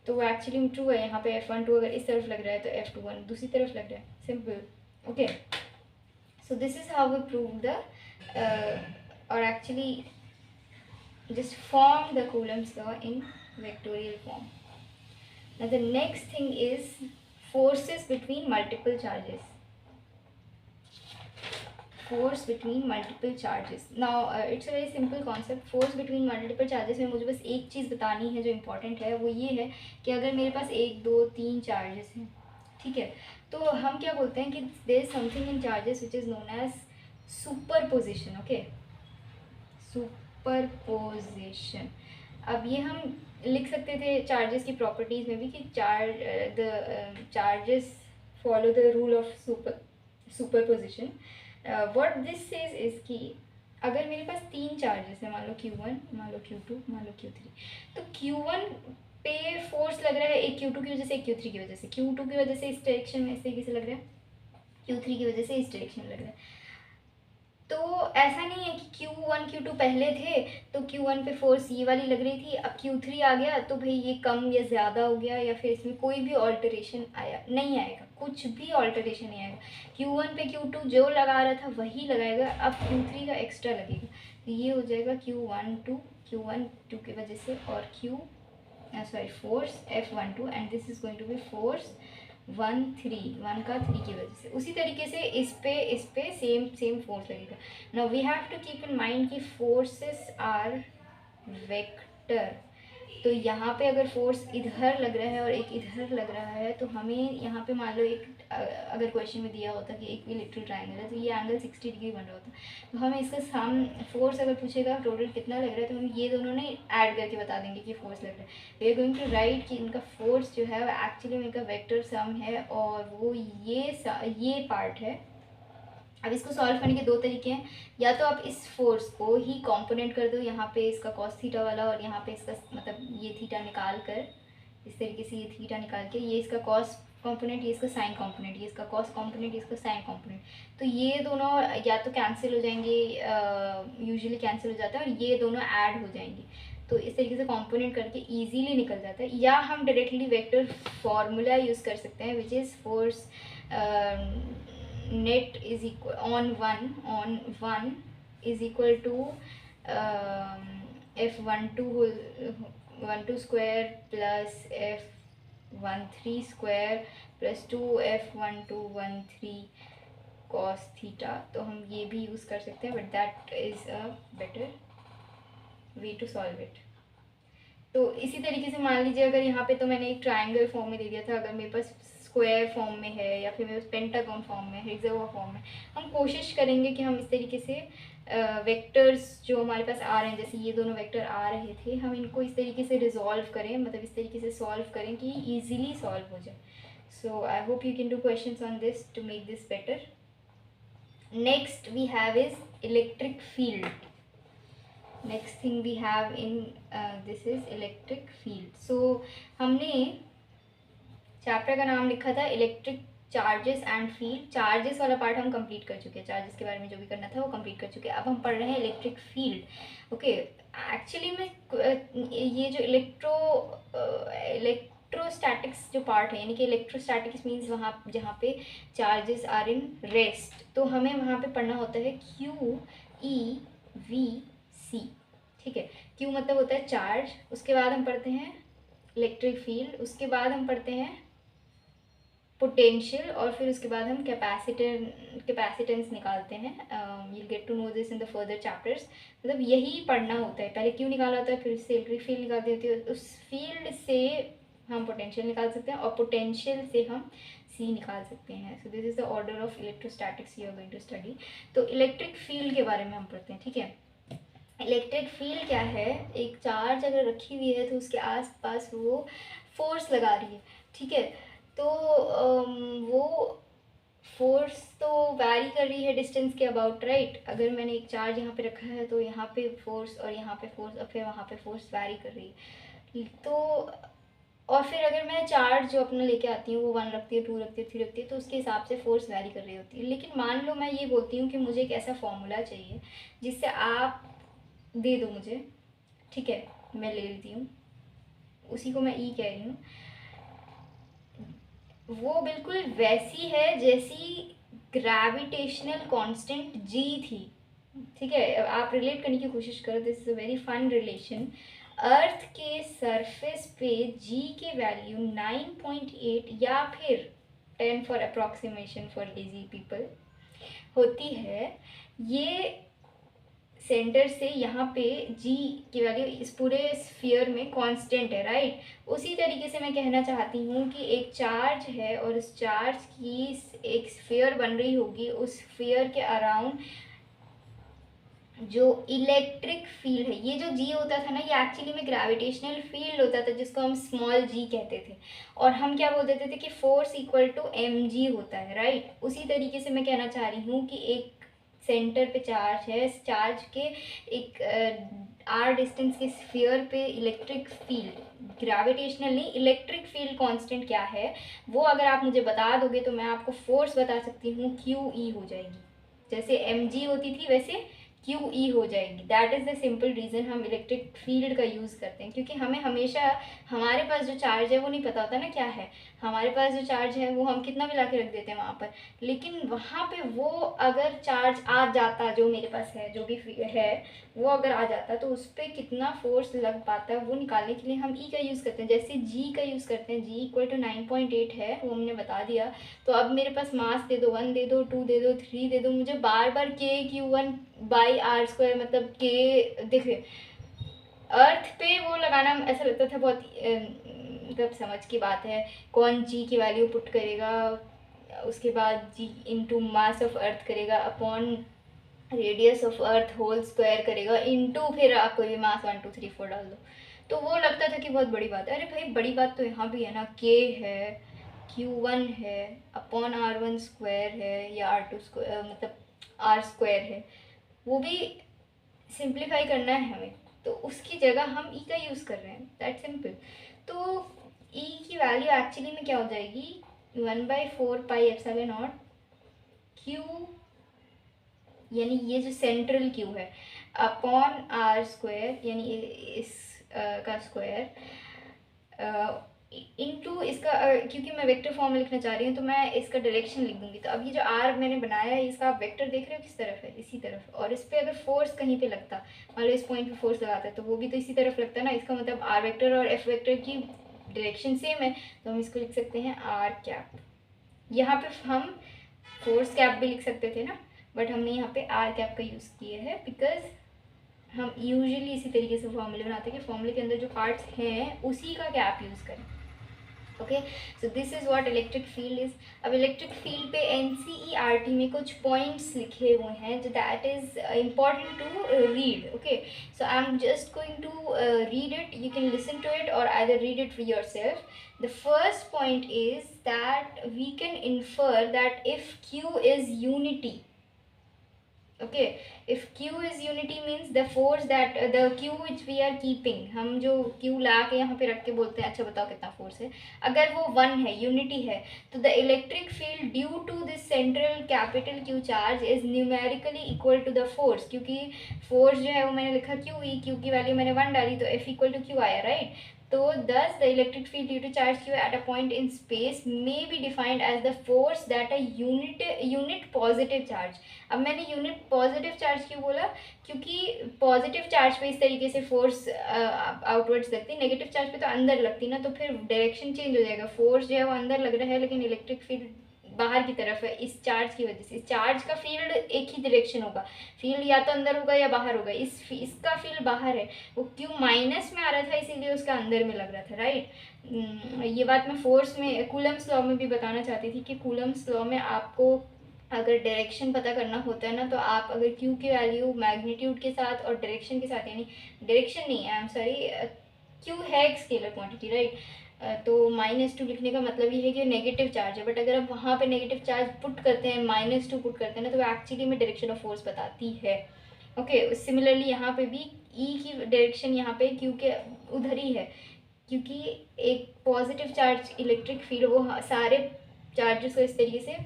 तो वो एक्चुअली में ट्रू है. यहाँ पे F12 अगर इस तरफ लग रहा है तो F21 दूसरी तरफ लग रहा है. Simple. Okay, so this is how we prove the और actually just form the Coulomb's law in vectorial form. Now the next thing is forces between multiple charges. Force between multiple charges. Now it's a very simple concept. Force between multiple charges में मुझे बस एक चीज़ बतानी है जो important है, वो ये है कि अगर मेरे पास 1 2 3 चार्जेस हैं, ठीक है, तो हम क्या बोलते हैं कि there is something in charges which is known as superposition. Okay, superposition. अब ये हम लिख सकते थे चार्जेस की प्रॉपर्टीज़ में भी कि charges follow the rule of superposition. What this says is कि अगर मेरे पास 3 चार्जेस हैं, मान लो Q1, मान लो Q2, मान लो Q3, तो Q1 पे फोर्स लग रहा है एक Q2 की वजह से, एक Q3 की वजह से. Q2 की वजह से इस डायरेक्शन में इस तरीके से लग रहा है, Q3 की वजह से इस डायरेक्शन में लग रहा है. तो ऐसा नहीं है कि Q1 Q2 पहले थे तो Q1 पे फोर्स ये वाली लग रही थी, अब Q3 आ गया तो भाई ये कम या ज़्यादा हो गया, या फिर इसमें कोई भी ऑल्टरेशन नहीं आएगा, कुछ भी ऑल्टरेशन नहीं आएगा. Q1 पे Q2 जो लगा रहा था वही लगाएगा, अब Q3 का एक्स्ट्रा लगेगा. तो ये हो जाएगा Q1 2 की वजह से, और force F12, and this is going to be force 1 का 3 की वजह से. उसी तरीके से इस पे सेम फोर्स लगेगा. Now we have to keep in mind कि फोर्सेस आर वेक्टर. तो यहाँ पे अगर फोर्स इधर लग रहा है और एक इधर लग रहा है, तो हमें यहाँ पे मान लो एक अगर क्वेश्चन में दिया होता कि एक इलेक्ट्रिक ट्रायंगल है, तो ये एंगल 60 डिग्री बन रहा होता, तो हमें इसका सम फोर्स अगर पूछेगा टोटल कितना लग रहा है, तो हम ये दोनों ने ऐड करके बता देंगे कि फोर्स लग रहा है। We are going to write कि इनका फोर्स जो है वो एक्चुअली में इनका वेक्टर सम है, और वो ये पार्ट है। अब इसको सॉल्व करने के दो तरीके हैं, या तो आप इस फोर्स को ही कंपोनेंट कर दो, यहाँ पे इसका कॉस थीटा वाला और यहाँ पे इसका मतलब ये थीटा निकाल कर, इस तरीके से ये थीटा निकाल के, ये इसका कॉस कंपोनेंट, ये इसका साइन कंपोनेंट, ये इसका कॉस कंपोनेंट, ये इसका साइन कंपोनेंट, तो ये दोनों या तो कैंसिल हो जाएंगे, यूजुअली कैंसिल हो जाता है, और ये दोनों ऐड हो जाएंगे। तो इस तरीके से कंपोनेंट करके इजीली निकल जाता है। या हम डायरेक्टली वेक्टर फॉर्मूला यूज़ कर सकते हैं, which is force net is equal on 1 is equal to f12 square plus f13 square plus 2f1213 cos theta। तो हम ये भी यूज़ कर सकते हैं, but that is a better way to solve it. तो इसी तरीके से मान लीजिए अगर यहाँ पे तो मैंने एक ट्रायंगल फॉर्म में दे दिया था, अगर मेरे पास स्क्वायर फॉर्म में है या फिर मेरे पास पेंटागन फॉर्म में, हेक्सागोन फॉर्म में, हम कोशिश करेंगे कि हम इस तरीके से वेक्टर्स जो हमारे पास आ रहे हैं, जैसे ये दोनों वेक्टर आ रहे थे, हम इनको इस तरीके से रिजॉल्व करें, मतलब इस तरीके से सॉल्व करें कि ईजिली सॉल्व हो जाए। So I hope you can do questions on this to make this better. Next we have is electric field. Next thing we have in this is electric field. So हमने chapter का नाम लिखा था electric charges and field. Charges वाला part हम complete कर चुके हैं, चार्जेस के बारे में जो भी करना था वो कंप्लीट कर चुके हैं। अब हम पढ़ रहे हैं इलेक्ट्रिक फील्ड। ओके, एक्चुअली में ये जो इलेक्ट्रोस्टैटिक्स जो पार्ट है, यानी कि इलेक्ट्रोस्टैटिक्स मीन्स वहाँ जहाँ पे चार्जेस आर इन रेस्ट, तो हमें वहाँ पे पढ़ना होता है QEVC। ठीक है, Q मतलब होता है चार्ज, उसके बाद हम पढ़ते हैं इलेक्ट्रिक फील्ड, उसके बाद हम पढ़ते हैं पोटेंशियल, और फिर उसके बाद हम कैपेसिटेंस निकालते हैं। You get to know this in the further chapters. मतलब यही पढ़ना होता है, पहले क्यों निकाला होता है, फिर उससे इलेक्ट्रिक फील्ड निकालते होती है, उस फील्ड से हम पोटेंशियल निकाल सकते हैं, और पोटेंशियल से हम सी निकाल सकते हैं। So this is the order of electrostatics you are going to study. तो इलेक्ट्रिक फील्ड के बारे में हम पढ़ते हैं। ठीक है, इलेक्ट्रिक फील्ड क्या है, एक चार्ज अगर रखी हुई है तो उसके आसपास वो फोर्स लगा रही है। ठीक है, तो वो फोर्स तो वैरी कर रही है डिस्टेंस के अबाउट, राइट। अगर मैंने एक चार्ज यहाँ पे रखा है तो यहाँ पे फोर्स और यहाँ पे फोर्स और फिर वहाँ पे फोर्स वैरी कर रही है। तो और फिर अगर मैं चार्ज जो अपना लेके आती हूँ वो 1 रखती है, 2 रखती है, 3 रखती है, तो उसके हिसाब से फोर्स वैरी कर रही होती है। लेकिन मान लो मैं ये बोलती हूँ कि मुझे एक ऐसा फॉर्मूला चाहिए जिससे आप दे दो मुझे, ठीक है, मैं ले लेती हूँ, उसी को मैं ई कह रही हूँ। वो बिल्कुल वैसी है जैसी ग्रेविटेशनल कांस्टेंट जी थी। ठीक है, आप रिलेट करने की कोशिश करो, this is a very fun relation. Earth के सरफेस पे जी के वैल्यू 9.8 या फिर 10 for approximation for lazy people होती है। ये सेंटर से यहाँ पे जी की वैल्यू इस पूरे स्फीयर में कांस्टेंट है, राइट। उसी तरीके से मैं कहना चाहती हूँ कि एक चार्ज है और उस चार्ज की एक स्फीयर बन रही होगी, उस स्फीयर के अराउंड जो इलेक्ट्रिक फील्ड है, ये जो जी होता था ना, ये एक्चुअली में ग्रेविटेशनल फील्ड होता था जिसको हम स्मॉल जी कहते थे, और हम क्या बोल देते थे कि force equal to m g होता है, राइट। उसी तरीके से मैं कहना चाह रही हूँ कि एक सेंटर पे चार्ज है, चार्ज के एक आर डिस्टेंस के स्फीयर पे इलेक्ट्रिक फील्ड, ग्रेविटेशनल नहीं इलेक्ट्रिक फील्ड कांस्टेंट क्या है वो अगर आप मुझे बता दोगे तो मैं आपको फोर्स बता सकती हूँ, क्यू ई हो जाएगी। जैसे एम जी होती थी वैसे क्यू ई हो जाएगी। That is the simple reason हम इलेक्ट्रिक फील्ड का यूज़ करते हैं, क्योंकि हमें हमेशा हमारे पास जो चार्ज है वो नहीं पता होता ना क्या है। हमारे पास जो चार्ज है वो हम कितना भी ला के रख देते हैं वहाँ पर, लेकिन वहाँ पे वो अगर चार्ज आ जाता, जो मेरे पास है जो भी है वो अगर आ जाता तो उस पर कितना फोर्स लग पाता है वो निकालने के लिए हम ई का यूज़ करते हैं। जैसे जी का यूज़ करते हैं, जी इक्वल टू 9.8 है, वो हमने बता दिया। तो अब मेरे पास मास दे दो, 1 दे दो, 2 दे दो, 3 दे दो, मुझे बार बार के क्यू 1 बाई आर स्क्वायर मतलब के, देखिए अर्थ पे वो लगाना ऐसा लगता था बहुत मतलब समझ की बात है, कौन जी की वैल्यू पुट करेगा, उसके बाद जी इंटू मास ऑफ अर्थ करेगा upon radius of earth whole square करेगा इंटू फिर आप कोई भी मास 1 2 3 4 डाल दो, तो वो लगता था कि बहुत बड़ी बात है। अरे भाई बड़ी बात तो यहाँ भी है ना, के है, Q1 है अपॉन R1 स्क्वायर है या R2 स्क्वायर मतलब R स्क्वायर है, वो भी सिंप्लीफाई करना है हमें, तो उसकी जगह हम ई का यूज़ कर रहे हैं, दैट सिंपल। तो ई की वैल्यू एक्चुअली में क्या हो जाएगी, 1/4 पाई एप्सिलॉन नॉट क्यू, यानी ये जो सेंट्रल क्यू है अपॉन आर स्क्वायर, यानी इस का स्क्वायर इनटू इसका क्योंकि मैं वेक्टर फॉर्म में लिखना चाह रही हूँ तो मैं इसका डायरेक्शन लिख दूंगी। तो अब ये जो आर मैंने बनाया है इसका आप वेक्टर देख रहे हो किस तरफ है, इसी तरफ, और इस पर अगर फोर्स कहीं पे लगता, मान लो इस पॉइंट पे फोर्स लगाता है तो वो भी तो इसी तरफ लगता है ना, इसका मतलब आर वेक्टर और एफ वेक्टर की डायरेक्शन सेम है, तो हम इसको लिख सकते हैं आर कैप। यहाँ पे हम फोर्स कैप भी लिख सकते थे ना, बट हमने यहाँ पे आर कैप का यूज़ किया है बिकॉज हम यूजुअली इसी तरीके से फॉर्मूले बनाते हैं कि फॉर्मूले के अंदर जो पार्ट्स हैं उसी का कैप यूज़ करें। Okay, so this is what electric field is. अब इलेक्ट्रिक फील्ड पे NCERT में कुछ पॉइंट्स लिखे हुए हैं जो that is important to read. Okay, so I am just going to read it, you can listen to it or either read it for yourself. The first point is that we can infer that if Q is unity, okay, if Q is unity means the force that the Q which we are keeping, हम जो Q ला के यहाँ पे रख के बोलते हैं अच्छा बताओ कितना फोर्स है, अगर वो 1 है, यूनिटी है, तो the electric field due to this central capital Q charge is numerically equal to the force, क्योंकि फोर्स जो है वो मैंने लिखा Q की वैल्यू मैंने 1 डाली तो F इक्वल टू Q आया, राइट। तो thus the electric field due to charge q at a point in space may be defined as the force that a unit positive charge. अब मैंने unit positive charge क्यों बोला, क्योंकि positive charge पे इस तरीके से फोर्स आउटवर्ड्स लगती, नेगेटिव चार्ज पे तो अंदर लगती ना, तो फिर डायरेक्शन चेंज हो जाएगा, फोर्स जो है वो अंदर लग रहा है लेकिन इलेक्ट्रिक फील्ड बाहर की तरफ है इस चार्ज की वजह से। इस चार्ज का फील्ड एक ही डायरेक्शन होगा, फील्ड या तो अंदर होगा या बाहर होगा, इसका फील्ड बाहर है, वो क्यों माइनस में आ रहा था इसीलिए उसका अंदर में लग रहा था, राइट। ये बात मैं फोर्स में कूलम्स लॉ में भी बताना चाहती थी कि कूलम्स लॉ में आपको अगर डायरेक्शन पता करना होता है ना, तो आप अगर क्यू की वैल्यू मैग्नीट्यूड के साथ और डायरेक्शन के साथ, यानी डायरेक्शन नहीं आई एम सॉरी, क्यू है एक स्केलर क्वांटिटी, राइट, तो -2 लिखने का मतलब ये है कि नेगेटिव चार्ज है, बट अगर आप वहाँ पे नेगेटिव चार्ज पुट करते हैं, -2 पुट करते हैं ना, तो वो एक्चुअली में डायरेक्शन ऑफ फोर्स बताती है। ओके, सिमिलरली यहाँ पे भी ई की डायरेक्शन यहाँ पे क्यू के उधर ही है, क्योंकि एक पॉजिटिव चार्ज इलेक्ट्रिक फील्ड वो सारे चार्जेस को इस तरीके से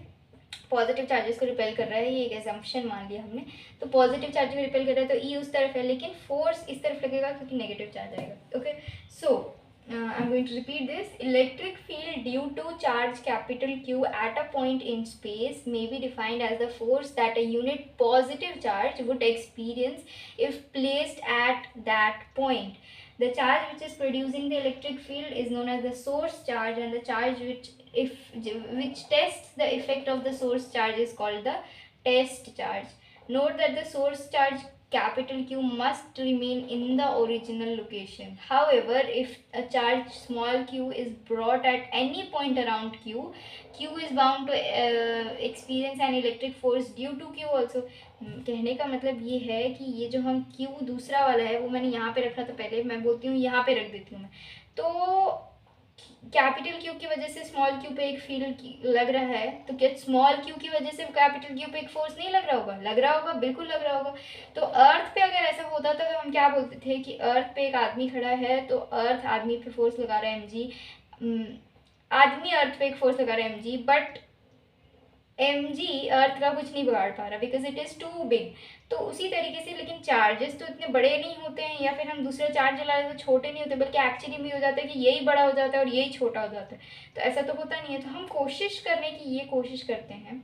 पॉजिटिव चार्जेस को रिपेल कर रहा है, ये एक एजम्पशन मान लिया हमने, तो पॉजिटिव चार्ज में रिपेल कर रहा है तो ई उस तरफ है लेकिन फोर्स इस तरफ लगेगा क्योंकि नेगेटिव चार्ज आएगा। Okay, so I'm going to repeat this. Electric field due to charge capital Q at a point in space may be defined as the force that a unit positive charge would experience if placed at that point. The charge which is producing the electric field is known as the source charge, and the charge which tests the effect of the source charge is called the test charge. Note that the source charge capital Q must remain in the original location. However, if a charge small q is brought at any point around Q is bound to experience an electric force due to Q also. कहने का मतलब ये है कि ये जो हम Q दूसरा वाला है वो मैंने यहाँ पे रखना था, पहले मैं बोलती हूँ यहाँ पे रख देती हूँ मैं, तो कैपिटल क्यू की वजह से स्मॉल क्यू पे एक फील्ड लग रहा है, तो क्या स्मॉल क्यू की वजह से कैपिटल क्यू पे एक फोर्स नहीं लग रहा होगा, लग रहा होगा, बिल्कुल लग रहा होगा। तो अर्थ पे अगर ऐसा होता था तो हम क्या बोलते थे कि अर्थ पे एक आदमी खड़ा है तो अर्थ आदमी पे फोर्स लगा रहा है mg, आदमी अर्थ पे एक फोर्स लगा रहा है mg, बट mg अर्थ का कुछ नहीं बिगाड़ पा रहा because it is too big. तो उसी तरीके से लेकिन चार्जेस तो इतने बड़े नहीं होते हैं, या फिर हम दूसरे चार्ज जला रहे तो छोटे नहीं होते, बल्कि एक्चुअली में हो जाता है कि यही बड़ा हो जाता है और यही छोटा हो जाता है, तो ऐसा तो होता नहीं है। तो हम कोशिश करने की ये कोशिश करते हैं,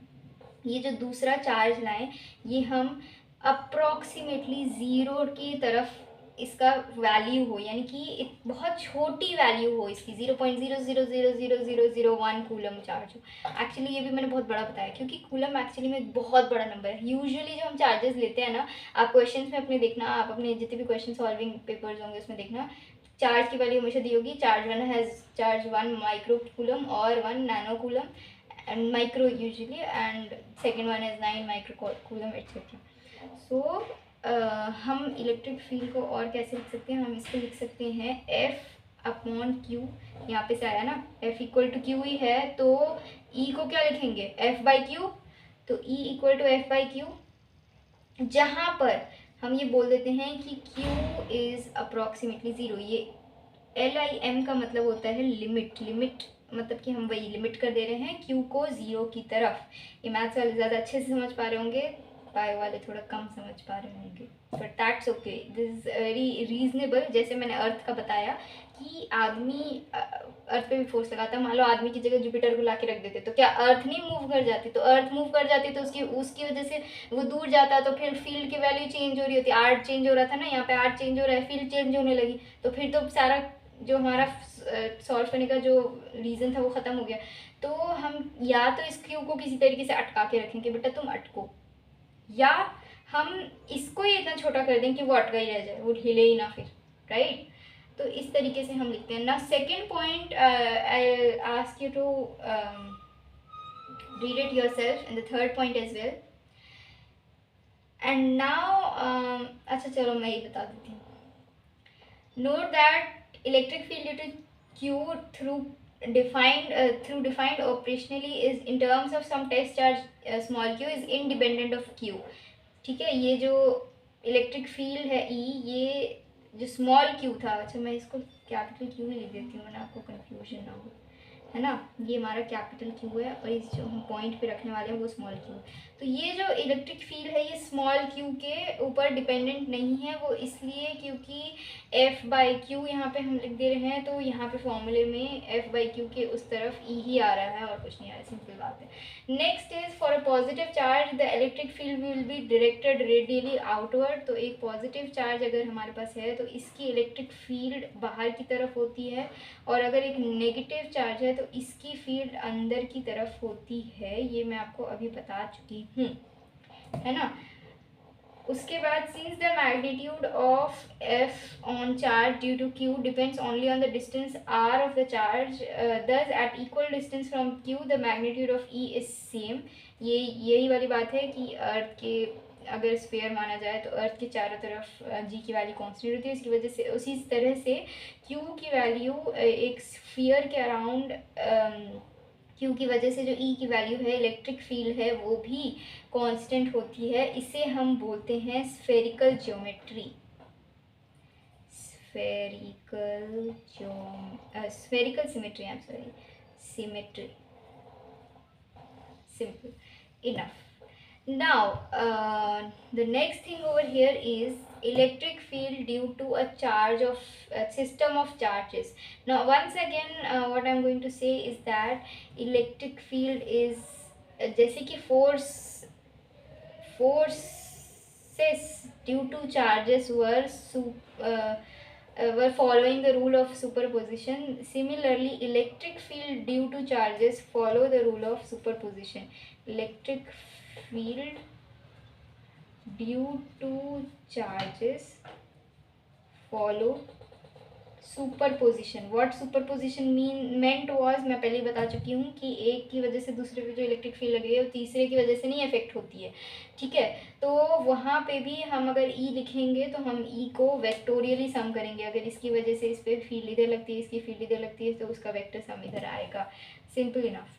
ये जो दूसरा चार्ज लाएं ये हम अप्रॉक्सीमेटली ज़ीरो की तरफ इसका वैल्यू हो, यानी कि एक बहुत छोटी वैल्यू हो इसकी, 0.00000001 कूलम चार्ज हो। एक्चुअली ये भी मैंने बहुत बड़ा बताया, क्योंकि कूलम एक्चुअली में एक बहुत बड़ा नंबर है। यूजुअली जो हम चार्जेस लेते हैं ना, आप क्वेश्चंस में अपने देखना, आप अपने जितने भी क्वेश्चन सॉल्विंग पेपर्स होंगे उसमें देखना, चार्ज की वैल्यू हमेशा दी होगी, चार्ज 1 माइक्रो कूलम और 1 nano coulomb, and micro usually, and second one is 9 micro coulomb etc. So हम इलेक्ट्रिक फील्ड को और कैसे लिख सकते हैं, हम इसको लिख सकते हैं F अपॉन Q, यहाँ पे से आया ना F इक्वल टू Q ही है, तो E को क्या लिखेंगे, F बाई Q, तो E equal to F by Q, जहाँ पर हम ये बोल देते हैं कि Q इज़ अप्रॉक्सीमेटली ज़ीरो। ये LIM का मतलब होता है लिमिट, लिमिट मतलब कि हम वही लिमिट कर दे रहे हैं Q को ज़ीरो की तरफ। ये मैथ्स वाले ज़्यादा अच्छे से समझ पा रहे होंगे, बायो वाले थोड़ा कम समझ पा रहे होंगे, but that's okay, this is very reasonable. जैसे मैंने अर्थ का बताया कि आदमी अर्थ पे भी फोर्स लगाता, मान लो आदमी की जगह जुपिटर को ला के रख देते, तो क्या अर्थ नहीं मूव कर जाती, तो अर्थ मूव कर जाती तो उसकी वजह से वो दूर जाता, तो फिर फील्ड की वैल्यू चेंज हो रही होती, आर्ट चेंज हो रहा था ना, यहाँ पे आर्ट चेंज हो रहा है, फील्ड चेंज होने लगी, तो फिर तो सारा जो हमारा सॉल्व करने का जो रीज़न था वो ख़त्म हो गया। तो हम या तो इस क्यू को किसी तरीके से अटका के रखेंगे, बेटा तुम अटको, या हम इसको ही इतना छोटा कर दें कि वो अटका ही रह जाए, वो हिले ही ना फिर, राइट। तो इस तरीके से हम लिखते हैं ना। Second point, I ask you to read it yourself, and the third point as well. And now अच्छा चलो मैं ये बता देती हूँ। Note that electric field due to Q through defined operationally is in terms of some test charge small q is independent of Q। ठीक है, ये जो इलेक्ट्रिक फील्ड है E, ये जो स्मॉल q था, अच्छा मैं इसको कैपिटल Q ही लिख देती हूँ, मैंने आपको कन्फ्यूजन ना हो, है ना। ये हमारा कैपिटल Q है और इस जो हम पॉइंट पे रखने वाले हैं वो स्मॉल q। तो ये जो इलेक्ट्रिक फील्ड है ये स्मॉल q के ऊपर डिपेंडेंट नहीं है, वो इसलिए क्योंकि F बाई क्यू यहाँ पे हम लिख दे रहे हैं, तो यहाँ पे फॉर्मूले में F बाई क्यू के उस तरफ E ही आ रहा है और कुछ नहीं आ रहा है, सिंपल बात है। Next is for a positive charge the electric field will be directed radially outward. तो एक पॉजिटिव चार्ज अगर हमारे पास है तो इसकी इलेक्ट्रिक फील्ड बाहर की तरफ होती है, और अगर एक नेगेटिव चार्ज है तो इसकी फील्ड अंदर की तरफ होती है। ये मैं आपको अभी बता चुकी हूँ, है ना। उसके बाद since the magnitude of F on charge due to Q depends only on the distance R of the charge, thus at equal distance from Q the magnitude of E is same. ये यही वाली बात है कि अर्थ के अगर sphere माना जाए तो अर्थ के चारों तरफ G की वैल्यू कॉन्स्टेंट होती है, इसकी वजह से उसी तरह से Q की वैल्यू एक स्फीयर के अराउंड Q की वजह से जो E की वैल्यू है इलेक्ट्रिक फील्ड है वो भी कांस्टेंट होती है। इसे हम बोलते हैं spherical geometry, spherical symmetry, I am sorry, symmetry, simple enough. Now the next thing over here is electric field due to a charge of system of charges. Now once again what I'm going to say is that electric field is जैसे कि forces due to charges were following the rule of superposition. Similarly, electric field due to charges follow the rule of superposition. Electric field due to charges follow superposition. What superposition meant was, मैं पहले ही बता चुकी हूँ कि एक की वजह से दूसरे पे जो इलेक्ट्रिक फील्ड लग रही है वो तीसरे की वजह से नहीं अफेक्ट होती है, ठीक है। तो वहाँ पे भी हम अगर E लिखेंगे तो हम E को वेक्टोरियली सम करेंगे, अगर इसकी वजह से इस पर फील्ड इधर लगती है, इसकी फील्ड इधर लगती है, तो उसका वेक्टर सम इधर आएगा, simple enough.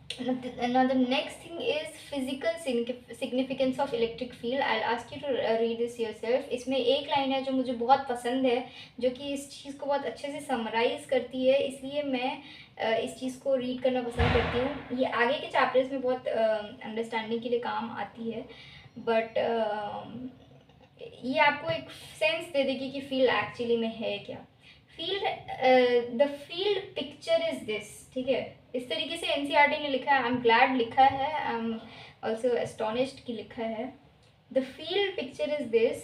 Now the next thing is physical significance of electric field. I'll ask you to read this yourself. इसमें एक लाइन है जो मुझे बहुत पसंद है, जो कि इस चीज़ को बहुत अच्छे से समराइज़ करती है, इसलिए मैं इस चीज़ को रीड करना पसंद करती हूँ। ये आगे के चैप्टर्स में बहुत अंडरस्टैंडिंग के लिए काम आती है, बट ये आपको एक सेंस दे देगी कि फील्ड एक्चुअली में है क्या। Field, the field picture is this, ठीक है। इस तरीके से एनसीईआरटी ने लिखा है, आई एम ग्लैड लिखा है, आई एम ऑल्सो एस्टोनिश्ड कि लिखा है। The field picture is this,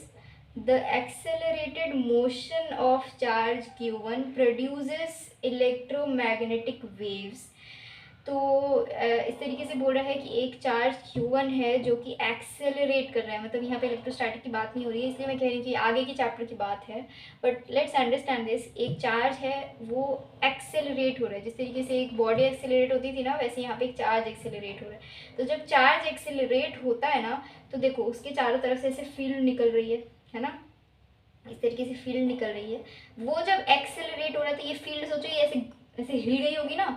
the accelerated motion of charge q1 produces electromagnetic waves। तो इस तरीके से बोल रहा है कि एक चार्ज q1 है जो कि एक्सेलरेट कर रहा है, मतलब यहाँ पे इलेक्ट्रोस्टैटिक की बात नहीं हो रही है, इसलिए मैं कह रही हूँ कि आगे के चैप्टर की बात है। बट लेट्स अंडरस्टैंड दिस, एक चार्ज है वो एक्सेलरेट हो रहा है, जिस तरीके से एक बॉडी एक्सेलरेट होती थी ना, वैसे यहाँ पे एक चार्ज एक्सेलरेट हो रहा है। तो जब चार्ज एक्सेलरेट होता है ना, तो देखो उसके चारों तरफ से ऐसे फील्ड निकल रही है ना, इस तरीके से फील्ड निकल रही है। वो जब एक्सेलरेट हो रहा है तो ये फील्ड सोचो ये ऐसे ऐसे हिल गई होगी ना,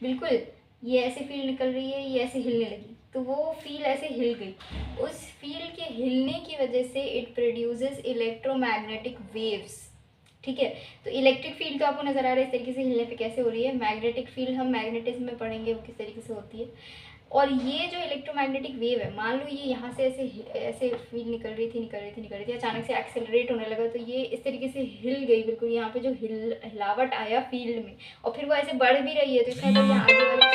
बिल्कुल ये ऐसे फील्ड निकल रही है, ये ऐसे हिलने लगी, तो वो फील्ड ऐसे हिल गई। उस फील्ड के हिलने की वजह से इट प्रोड्यूसेस इलेक्ट्रोमैग्नेटिक वेव्स। ठीक है, तो इलेक्ट्रिक फील्ड तो आपको नज़र आ रहा है इस तरीके से हिलने पे कैसे हो रही है। मैग्नेटिक फील्ड हम मैग्नेटिज्म में पढ़ेंगे वो किस तरीके से होती है। और ये जो इलेक्ट्रोमैग्नेटिक वेव है, मान लो ये यहाँ से ऐसे ऐसे फील्ड निकल रही थी, अचानक से एक्सेलरेट होने लगा, तो ये इस तरीके से हिल गई बिल्कुल, यहाँ पे जो हिलावट आया फील्ड में, और फिर वो ऐसे बढ़ भी रही है, तो इसका मतलब यहाँ आगे वाली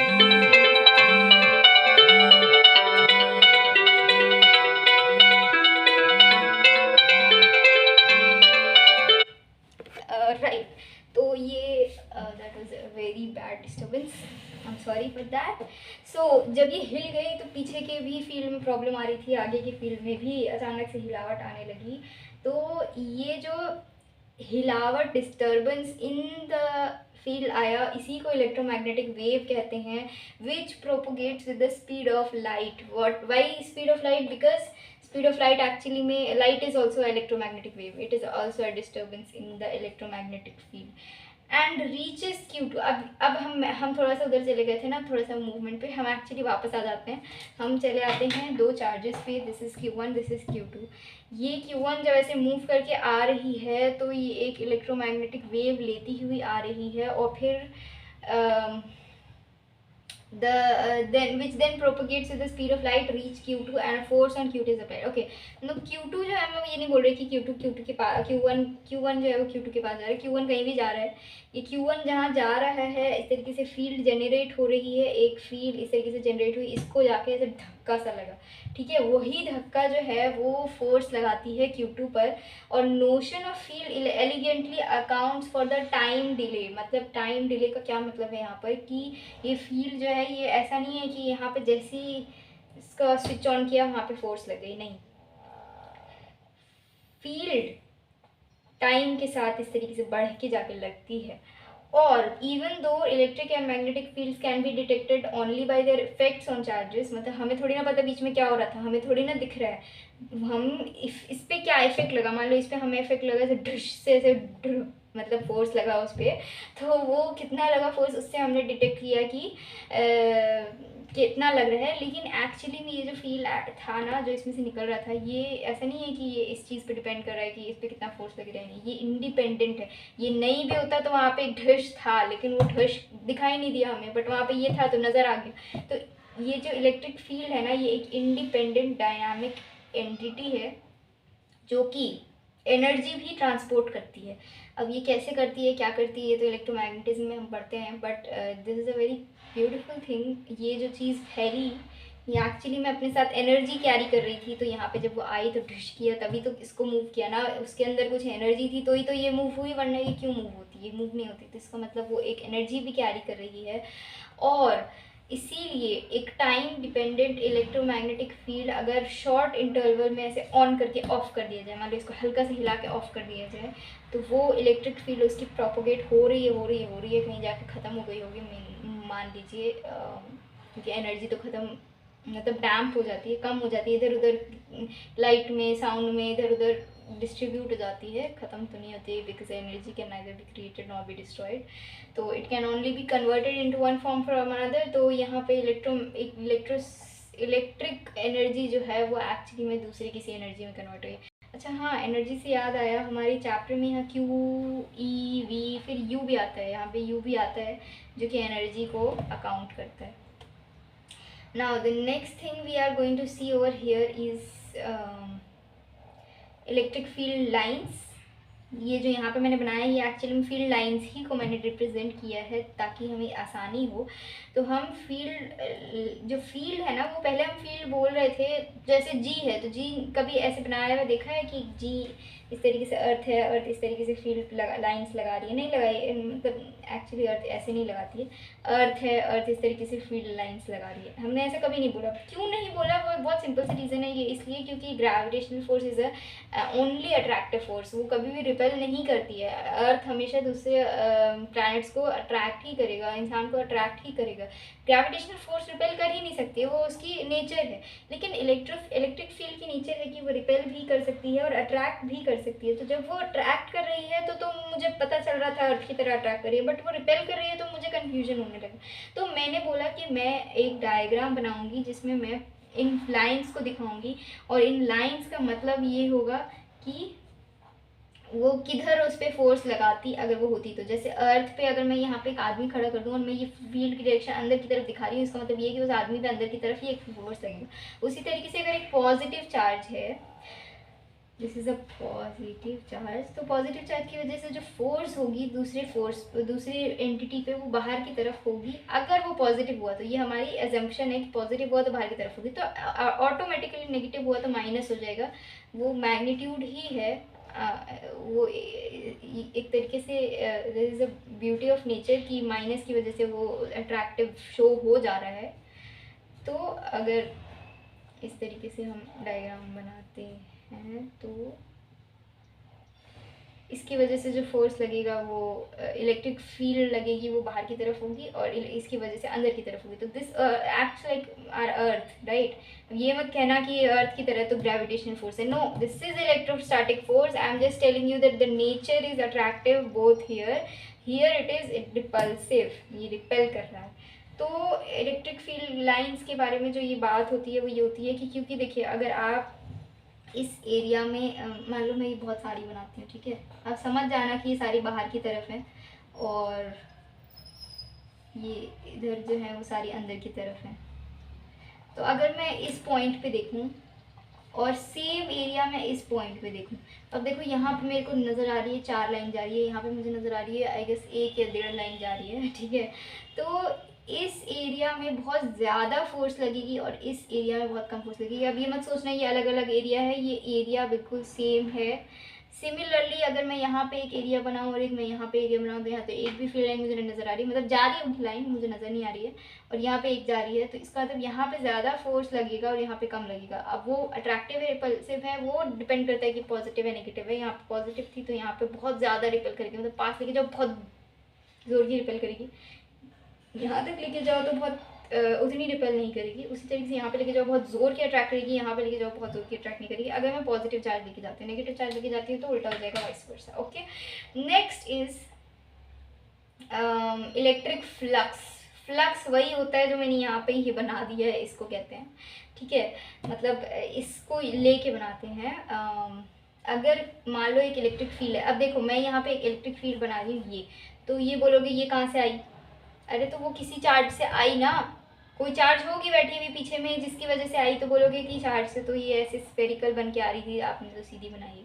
राइट। तो ये that was a very bad disturbance, I am sorry for that. So जब ये हिल गई तो पीछे के भी फील्ड में प्रॉब्लम आ रही थी, आगे के फील्ड में भी अचानक से हिलावट आने लगी। तो ये जो हिलावट डिस्टर्बेंस इन द फील्ड आया, इसी को इलेक्ट्रोमैग्नेटिक वेव कहते हैं, which propagates with the speed of light. What why speed of light? Because speed of light actually में light is also electromagnetic wave, it is also a disturbance in the electromagnetic field and reaches Q2। अब हम थोड़ा सा उधर चले गए थे ना, थोड़ा सा मूवमेंट पे, हम एक्चुअली वापस आ जाते हैं, हम चले आते हैं दो चार्जेस पे, this is Q1, this is Q2। ये Q1 जब ऐसे मूव करके आ रही है तो ये एक इलेक्ट्रोमैग्नेटिक वेव लेती हुई आ रही है, और फिर then which then propagates with the speed of light reach Q2 and force on Q2 is applied। Okay, तो Q2 जो है, मैं ये नहीं बोल रही कि Q2 के पास, Q1 जो है वो Q2 के पास जा रहा है, Q1 कहीं भी जा रहा है। ये Q1 जहाँ जा रहा है, इस तरीके से फील्ड जनरेट हो रही है, एक फील्ड इस तरीके से जनरेट हुई, इसको जाके ऐसे धक्का सा लगा, ठीक है, वही धक्का जो है वो फोर्स लगाती है Q2 पर। और notion of field elegantly accounts for the time delay. मतलब टाइम डिले का क्या मतलब है यहाँ पर, कि ये फील्ड जो है ये ऐसा नहीं है कि यहाँ पे जैसे ही इसका स्विच ऑन किया वहाँ पे फोर्स लग गई, नहीं, फील्ड टाइम के साथ इस तरीके से बढ़ के जाके लगती है। और even though electric and magnetic fields can be detected only by there effects on charges. मतलब हमें थोड़ी ना पता बीच में क्या हो रहा था, हमें थोड़ी ना दिख रहा है, हम इस पे क्या इफेक्ट लगा, मान लो इस पे हमें इफेक्ट लगा ऐसे ढुश से ऐसे मतलब फोर्स लगा उस पर, तो वो कितना लगा फोर्स, उससे हमने डिटेक्ट किया कि कितना लग रहा है। लेकिन एक्चुअली में ये जो फील था ना, जो इसमें से निकल रहा था, ये ऐसा नहीं है कि ये इस चीज़ पे डिपेंड कर रहा है कि इस पर कितना फोर्स लग रहा है, नहीं, ये इंडिपेंडेंट है। ये नहीं भी होता तो वहाँ पे एक ढश था, लेकिन वो ढश दिखाई नहीं दिया हमें, बट वहाँ पे ये था तो नज़र आ गया। तो ये जो इलेक्ट्रिक फील्ड है ना, ये एक इंडिपेंडेंट डायनामिक एंटिटी है जो कि एनर्जी भी ट्रांसपोर्ट करती है। अब ये कैसे करती है, क्या करती है, तो इलेक्ट्रोमैग्नेटिज्म में हम पढ़ते हैं, but this is a very beautiful thing. ये जो चीज़ फैली, ये एक्चुअली मैं अपने साथ एनर्जी कैरी कर रही थी, तो यहाँ पे जब वो आई तो ढिश किया, तभी तो इसको मूव किया ना, उसके अंदर कुछ एनर्जी थी तो ही तो ये मूव हुई, वरना ये क्यों मूव होती, ये मूव नहीं होती। तो इसका मतलब वो एक एनर्जी भी कैरी कर रही है। और इसीलिए एक टाइम डिपेंडेंट इलेक्ट्रोमैग्नेटिक फील्ड अगर शॉर्ट इंटरवल में ऐसे ऑन करके ऑफ कर दिया जाए, मान लो इसको हल्का से हिला के ऑफ कर दिया जाए, तो वो इलेक्ट्रिक फील्ड उसकी प्रोपोगेट हो रही है, कहीं जाके ख़त्म हो गई होगी, मान लीजिए, क्योंकि एनर्जी तो ख़त्म, मतलब डैम्प हो जाती है, कम हो जाती है, इधर उधर लाइट में, साउंड में, इधर उधर डिस्ट्रीब्यूट हो जाती है, ख़त्म तो नहीं होती, because energy can neither be created not be destroyed, तो it can only be converted into one form from another. तो यहाँ पे इलेक्ट्रिक एनर्जी जो है वो एक्चुअली में दूसरी किसी एनर्जी में कन्वर्ट हुई। अच्छा हाँ, एनर्जी से याद आया, हमारे चैप्टर में यहाँ Q, E, V, फिर U भी आता है, यहाँ पे U भी आता है जो कि एनर्जी को अकाउंट करता है। Now the next thing we are going to see over here is electric field lines. ये जो यहाँ पे मैंने बनाया है, ये एक्चुअली में फील्ड लाइंस ही को मैंने रिप्रेजेंट किया है ताकि हमें आसानी हो। तो हम फील्ड, जो फील्ड है ना, वो पहले हम फील्ड बोल रहे थे, जैसे जी है तो जी कभी ऐसे बनाया हुआ देखा है कि जी इस तरीके से अर्थ है, अर्थ इस तरीके से फील्ड लाइंस लगा रही है, नहीं लगाई, मतलब एक्चुअली अर्थ ऐसे नहीं लगाती है, अर्थ है, अर्थ इस तरीके से फील्ड लाइंस लगा रही है। हमने ऐसा कभी नहीं बोला। क्यों नहीं बोला? वो बहुत सिंपल सा रीज़न है ये, इसलिए क्योंकि gravitational force is a only attractive force, वो कभी भी रिपेल नहीं करती है। अर्थ हमेशा दूसरे प्लैनेट्स को अट्रैक्ट ही करेगा, इंसान को अट्रैक्ट ही करेगा। ग्रेविटेशनल फोर्स रिपेल कर ही नहीं सकती है, वो उसकी नेचर है। लेकिन इलेक्ट्रिक फील्ड की नेचर है कि वो रिपेल भी कर सकती है और अट्रैक्ट भी कर सकती है। तो जब वो अट्रैक्ट कर रही है तो मुझे पता चल रहा था अर्थ की तरह अट्रैक्ट कर रही है, बट वो रिपेल कर रही है तो मुझे कन्फ्यूजन होने लगा। तो मैंने बोला कि मैं एक डायग्राम बनाऊंगी जिसमें मैं इन लाइंस को दिखाऊंगी, और इन लाइंस का मतलब ये होगा कि वो किधर उस पर फोर्स लगाती अगर वो होती तो। जैसे अर्थ पे अगर मैं यहाँ पे एक आदमी खड़ा कर दूँ और मैं ये फील्ड की डायरेक्शन अंदर की तरफ दिखा रही हूँ, इसका मतलब ये है कि उस आदमी पे अंदर की तरफ ही एक फोर्स लगेगा। उसी तरीके से अगर एक पॉजिटिव चार्ज है, this is a positive charge, तो पॉजिटिव चार्ज की वजह से जो फोर्स होगी दूसरी एंटिटी पे, वो बाहर की तरफ होगी। अगर वो पॉजिटिव हुआ तो, ये हमारी एजम्पशन है कि पॉजिटिव हुआ तो बाहर की तरफ होगी, तो ऑटोमेटिकली नेगेटिव हुआ तो माइनस हो जाएगा। वो मैग्नीट्यूड ही है। वो एक तरीके से this is a beauty of nature की माइनस की वजह से वो अट्रैक्टिव शो हो जा रहा है। तो अगर इस तरीके से हम डायग्राम बनाते हैं तो इसकी वजह से जो फोर्स लगेगा वो इलेक्ट्रिक फील्ड लगेगी, वो बाहर की तरफ होगी, और इसकी वजह से अंदर की तरफ होगी। तो this acts like our earth, right. ये मत कहना कि अर्थ की तरह तो ग्रेविटेशनल फोर्स है, no, this is electrostatic force. I am just telling you that the nature is attractive both here it is repulsive, ये रिपेल कर रहा है। तो इलेक्ट्रिक फील्ड लाइंस के बारे में जो ये बात होती है वो ये होती है कि क्योंकि देखिए, अगर आप इस एरिया में मान लो मैं ये बहुत सारी बनाती हूँ, ठीक है, आप समझ जाना कि ये सारी बाहर की तरफ है और ये इधर जो है वो सारी अंदर की तरफ है। तो अगर मैं इस पॉइंट पे देखूँ और सेम एरिया में इस पॉइंट पे देखूँ, तो अब देखो यहाँ पे मेरे को नज़र आ रही है 4 लाइन जा रही है, यहाँ पे मुझे नज़र आ रही है आई गेस 1 या 1.5 लाइन जा रही है, ठीक है। तो इस एरिया में बहुत ज़्यादा फोर्स लगेगी और इस एरिया में बहुत कम फोर्स लगेगी। अब ये मत सोचना ये अलग अलग एरिया है, ये एरिया बिल्कुल सेम है। सिमिलरली अगर मैं यहाँ पे एक एरिया बनाऊँ और एक मैं यहाँ पे एरिया बनाऊँ, तो यहाँ पे एक भी फील्ड लाइन मुझे नहीं नज़र आ रही है, मतलब जा रही है उनकी लाइन, मुझे नज़र नहीं आ रही है, और यहाँ पे एक जा रही है, तो इसका मतलब यहाँ पे ज़्यादा फोर्स लगेगा और यहाँ पे कम लगेगा। अब वो अट्रैक्टिव है रिपल्सिव है, वो डिपेंड करता है कि पॉजिटिव है नेगेटिव है। यहाँ पे पॉजिटिव थी तो यहाँ पे बहुत ज़्यादा रिपेल करेगी, मतलब पास लेके जाओ बहुत जोर की रिपेल करेगी, यहाँ तक लेके जाओ तो बहुत उतनी रिपेल नहीं करेगी। उसी तरीके से यहाँ पे लेके जाओ बहुत जोर की अट्रैक्ट करेगी, यहाँ पे लेके जाओ बहुत जोर की अट्रैक्ट नहीं करेगी। अगर मैं पॉजिटिव चार्ज लेके जाती हूँ, नेगेटिव चार्ज लेके जाती हूँ तो उल्टा हो जाएगा, vice versa. Okay, next is electric flux. Flux वही होता है जो मैंने यहाँ पे ही बना दिया है, इसको कहते हैं, ठीक है, मतलब इसको लेके बनाते हैं। अगर मान लो एक इलेक्ट्रिक फील्ड है, अब देखो मैं यहाँ पे एक इलेक्ट्रिक फील्ड बना रही हूँ, ये तो ये बोलोगे ये कहाँ से आई, अरे तो वो किसी चार्ज से आई ना, कोई चार्ज होगी बैठी हुई पीछे में जिसकी वजह से आई, तो बोलोगे कि चार्ज से तो ये ऐसे स्फेरिकल बन के आ रही थी, आपने तो सीधी बनाई है।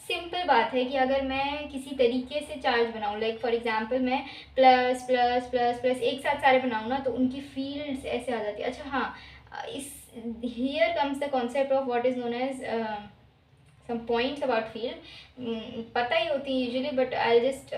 सिंपल बात है कि अगर मैं किसी तरीके से चार्ज बनाऊँ, लाइक फॉर एग्जांपल मैं प्लस प्लस प्लस प्लस एक साथ सारे बनाऊँ ना, तो उनकी फील्ड्स ऐसे आ जाती है। अच्छा हाँ, इस here comes the concept of what is known as some points about field, पता ही होती है usually, but I just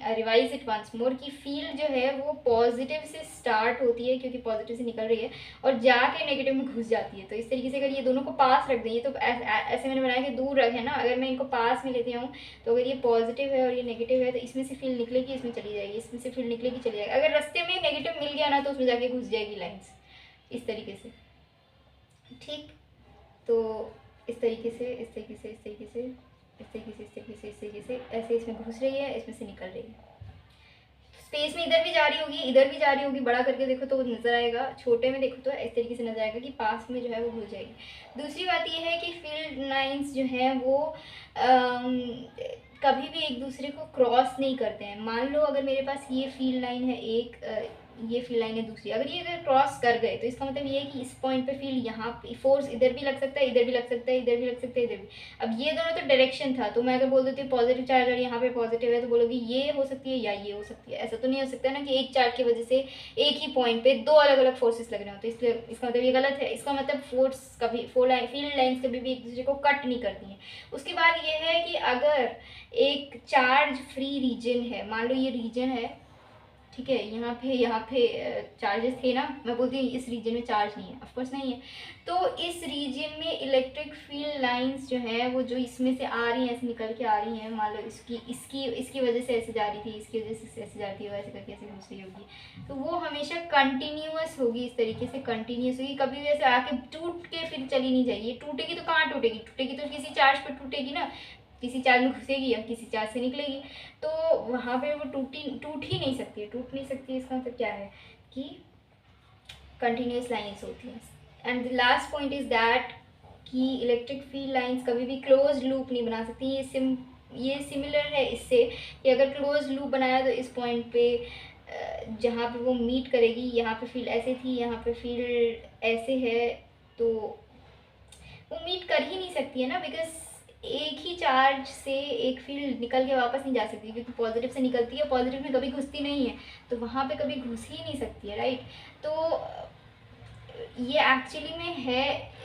revise it once more कि फील्ड जो है वो पॉजिटिव से स्टार्ट होती है, क्योंकि पॉजिटिव से निकल रही है और जाके नेगेटिव में घुस जाती है। तो इस तरीके से अगर ये दोनों को पास रख दें, तो ऐसे मैंने बनाया कि दूर रखे ना, अगर मैं इनको पास में लेती हूँ तो अगर ये पॉजिटिव है और ये नेगेटिव है तो इसमें से फील्ड निकलेगी, इसमें चली जाएगी, इसमें से फील्ड निकलेगी, चली जाएगी। अगर रास्ते में नेगेटिव मिल गया ना तो उसमें जाके घुस जाएगी लाइन्स, इस तरीके से, ठीक। तो इस तरीके से इस तरीके से इस तरीके से इस तरीके से इस तरीके से इस तरीके से ऐसे इसमें घुस रही है, इसमें से निकल रही है। स्पेस में इधर भी जा रही होगी, इधर भी जा रही होगी, बड़ा करके देखो तो नजर आएगा, छोटे में देखो तो इस तरीके से नजर आएगा कि पास में जो है वो घुस जाएगी। दूसरी बात ये है कि फील्ड लाइंस जो है वो कभी भी एक दूसरे को क्रॉस नहीं करते हैं। मान लो अगर मेरे पास ये फील्ड लाइन है एक, ये फील्ड लाइन है दूसरी, अगर ये अगर क्रॉस कर गए तो इसका मतलब ये है कि इस पॉइंट पे फील्ड यहाँ पे फोर्स इधर भी लग सकता है, इधर भी लग सकता है, इधर भी लग सकता है, इधर भी। अब ये दोनों तो डायरेक्शन था, तो मैं अगर बोल देती हूँ पॉजिटिव चार्ज और यहाँ पे पॉजिटिव है तो बोलोगी ये हो सकती है या ये हो सकती है। ऐसा तो नहीं हो सकता ना कि एक चार्ज की वजह से एक ही पॉइंट पे दो अलग अलग फोर्सेस लग रहे हो, तो इसलिए इसका मतलब ये गलत है। इसका मतलब फोर्स कभी फील्ड लाइन्स कभी भी एक दूसरे को कट नहीं करती हैं। उसके बाद ये है कि अगर एक चार्ज फ्री रीजन है, मान लो ये रीजन है, ठीक है, यहाँ पे चार्जेस थे ना, मैं बोलती हूँ इस रीजन में चार्ज नहीं है, ऑफकोर्स नहीं है, तो इस रीजन में इलेक्ट्रिक फील्ड लाइंस जो है वो जो इसमें से आ रही हैं, ऐसे निकल के आ रही हैं, मान लो इसकी इसकी इसकी वजह से ऐसे जा रही थी, इसकी वजह से ऐसे जा रही थी, ऐसे करके ऐसे घुस रही होगी, तो वो हमेशा कंटिन्यूअस होगी, इस तरीके से कंटिन्यूस होगी, कभी भी ऐसे आके टूट के फिर चली नहीं जाएगी। टूटेगी तो कहाँ टूटेगी, टूटेगी तो किसी चार्ज पर टूटेगी ना, किसी चार्ज में घुसेगी या किसी चार्ज से निकलेगी, तो वहाँ पे वो टूट ही नहीं सकती है, टूट नहीं सकती है। इसका मतलब क्या है कि कंटिन्यूस लाइंस होती हैं। And the last point is that कि इलेक्ट्रिक फील्ड लाइंस कभी भी क्लोज लूप नहीं बना सकती। ये सिमिलर है इससे कि अगर क्लोज लूप बनाया तो इस पॉइंट पे जहाँ पे वो मीट करेगी, यहाँ पे फील्ड ऐसे थी, यहाँ पे फील्ड ऐसे है, तो वो मीट कर ही नहीं सकती है ना, बिकॉज एक ही चार्ज से एक फील्ड निकल के वापस नहीं जा सकती, क्योंकि पॉजिटिव से निकलती है, पॉजिटिव में कभी घुसती नहीं है, तो वहाँ पे कभी घुस ही नहीं सकती है, राइट। तो ये एक्चुअली में है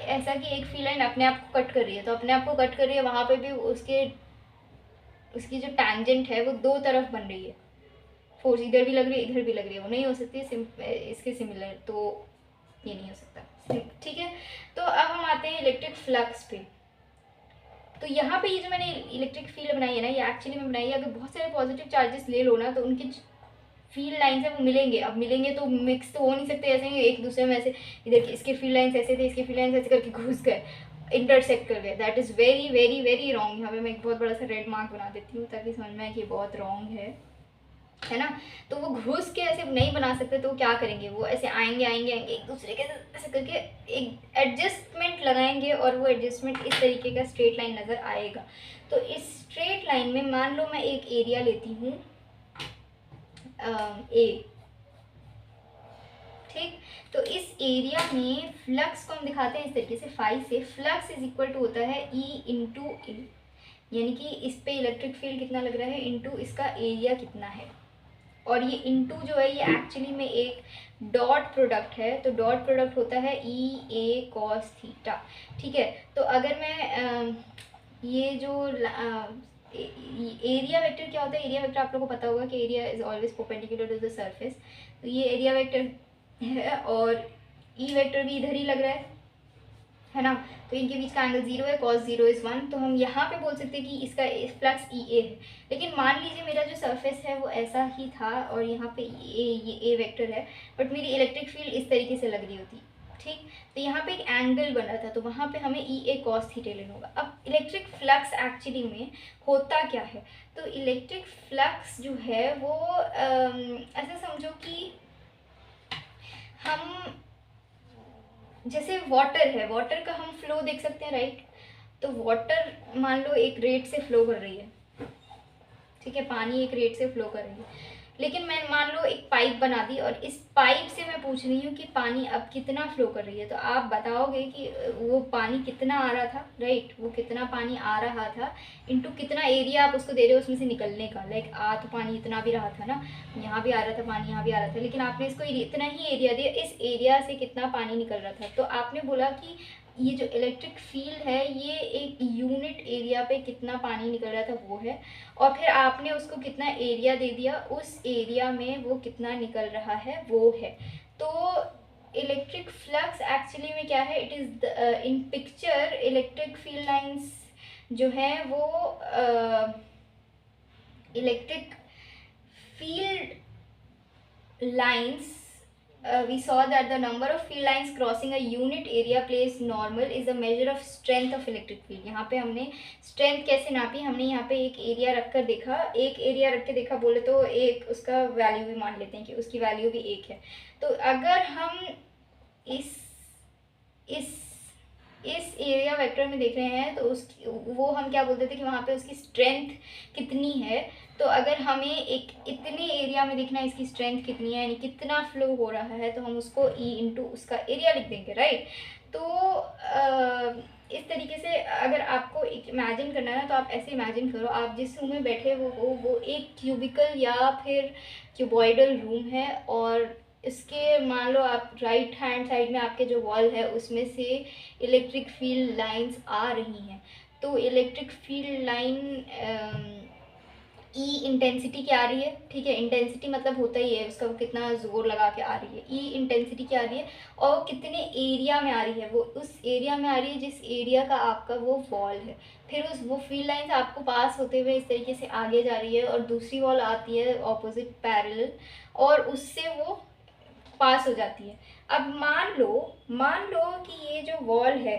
ऐसा कि एक फील्ड लाइन अपने आप को कट कर रही है, तो अपने आप को कट कर रही है, वहाँ पे भी उसकी जो टैंजेंट है वो दो तरफ बन रही है, फोर्स इधर भी लग रही है, इधर भी लग रही है, वो नहीं हो सकती इसके सिमिलर, तो ये नहीं हो सकता, ठीक है। तो अब हम आते हैं इलेक्ट्रिक फ्लक्स पे। तो यहाँ पे ये जो मैंने इलेक्ट्रिक फील्ड बनाई है ना, ये एक्चुअली में बनाई है, अगर बहुत सारे पॉजिटिव चार्जेस ले लो ना तो उनकी फील्ड लाइन से वो मिलेंगे। अब मिलेंगे तो मिक्स तो हो नहीं सकते ऐसे ही एक दूसरे में, ऐसे इधर इसके फील्ड लाइन्स ऐसे थे, इसके फील्ड लाइन्स ऐसे करके घुस गए, इंटरसेक्ट कर गए। That is very very very wrong. यहाँ पे मैं एक बहुत बड़ा सा रेड मार्क बना देती हूँ ताकि समझ में आए कि ये बहुत रॉन्ग है ना। तो वो घुस के ऐसे नहीं बना सकते, तो वो क्या करेंगे, वो ऐसे आएंगे आएंगे आएंगे एक दूसरे के ऐसे करके एक एडजस्टमेंट लगाएंगे, और वो एडजस्टमेंट इस तरीके का स्ट्रेट लाइन नज़र आएगा। तो इस स्ट्रेट लाइन में मान लो मैं एक एरिया लेती हूँ ए, ठीक। तो इस एरिया में फ्लक्स को हम दिखाते हैं इस तरीके से, फाई से फ्लक्स इज इक्वल टू होता है ई इंटू ए, यानी कि इस पे इलेक्ट्रिक फील्ड कितना लग रहा है इंटू इसका एरिया कितना है, और ये इंटू जो है ये एक्चुअली में एक डॉट प्रोडक्ट है, तो डॉट प्रोडक्ट होता है ई ए कॉस थीटा, ठीक है। तो अगर मैं ये जो एरिया वेक्टर क्या होता है, एरिया वेक्टर आप लोगों को पता होगा कि area is always perpendicular to the surface, तो ये एरिया वेक्टर है, और ई वेक्टर भी इधर ही लग रहा है ना, तो इनके बीच का एंगल 0 है, cos 0 इज 1, तो हम यहाँ पे बोल सकते हैं कि इसका फ्लक्स ई ए है। लेकिन मान लीजिए मेरा जो सरफेस है वो ऐसा ही था और यहाँ पे ये ए वेक्टर है, बट मेरी इलेक्ट्रिक फील्ड इस तरीके से लग रही होती, ठीक। तो यहाँ पे एक एंगल बना था, तो वहाँ पे हमें ई ए कॉस थीटा लेना होगा। अब इलेक्ट्रिक फ्लक्स एक्चुअली में होता क्या है, तो इलेक्ट्रिक फ्लक्स जो है वो ऐसा समझो कि हम जैसे वाटर है, वाटर का हम फ्लो देख सकते हैं, राइट। तो वाटर मान लो एक रेट से फ्लो कर रही है, ठीक है, पानी एक रेट से फ्लो कर रही है, लेकिन मैं मान लो एक पाइप बना दी और इस पाइप से मैं पूछ रही हूँ कि पानी अब कितना फ्लो कर रही है, तो आप बताओगे कि वो पानी कितना आ रहा था, राइट, वो कितना पानी आ रहा था इनटू कितना एरिया आप उसको दे रहे हो उसमें से निकलने का। लाइक आ तो पानी इतना भी रहा था ना, यहाँ भी आ रहा था पानी, यहाँ भी आ रहा था, लेकिन आपने इसको इतना ही एरिया दिया, इस एरिया से कितना पानी निकल रहा था। तो आपने बोला कि ये जो इलेक्ट्रिक फील्ड है ये एक यूनिट एरिया पे कितना पानी निकल रहा था वो है, और फिर आपने उसको कितना एरिया दे दिया, उस एरिया में वो कितना निकल रहा है वो है। तो इलेक्ट्रिक फ्लक्स एक्चुअली में क्या है, it is in picture electric field lines जो है वो electric field lines we saw that the number of field lines crossing a unit area place normal is a measure of strength of electric field। यहाँ पे हमने strength कैसे नापी, हमने यहाँ पे एक एरिया रख कर देखा, एक एरिया रख के देखा बोले तो एक उसका वैल्यू भी मान लेते हैं कि उसकी वैल्यू भी एक है। तो अगर हम इस इस एरिया वेक्टर में देख रहे हैं तो उसकी वो हम क्या बोलते थे कि वहाँ पे उसकी स्ट्रेंथ कितनी है। तो अगर हमें एक इतने एरिया में देखना है इसकी स्ट्रेंथ कितनी है, यानी कितना फ्लो हो रहा है, तो हम उसको ई इंटू उसका एरिया लिख देंगे, राइट। तो इस तरीके से अगर आपको इमेजिन करना है ना, तो आप ऐसे इमेजिन करो, आप जिस रूम में बैठे वो एक क्यूबिकल या फिर क्यूबॉइडल रूम है, और इसके मान लो आप राइट हैंड साइड में आपके जो वॉल है उसमें से इलेक्ट्रिक फील्ड लाइंस आ रही हैं। तो इलेक्ट्रिक फील्ड लाइन ई इंटेंसिटी क्या आ रही है, ठीक है, इंटेंसिटी मतलब होता ही है उसका, वो कितना जोर लगा के आ रही है। ई इंटेंसिटी क्या आ रही है और कितने एरिया में आ रही है, वो उस एरिया में आ रही है जिस एरिया का आपका वो वॉल है। फिर वो फील्ड लाइंस आपको पास होते हुए इस तरीके से आगे जा रही है, और दूसरी वॉल आती है ऑपोजिट पैरेलल, और उससे वो पास हो जाती है। अब मान लो कि ये जो वॉल है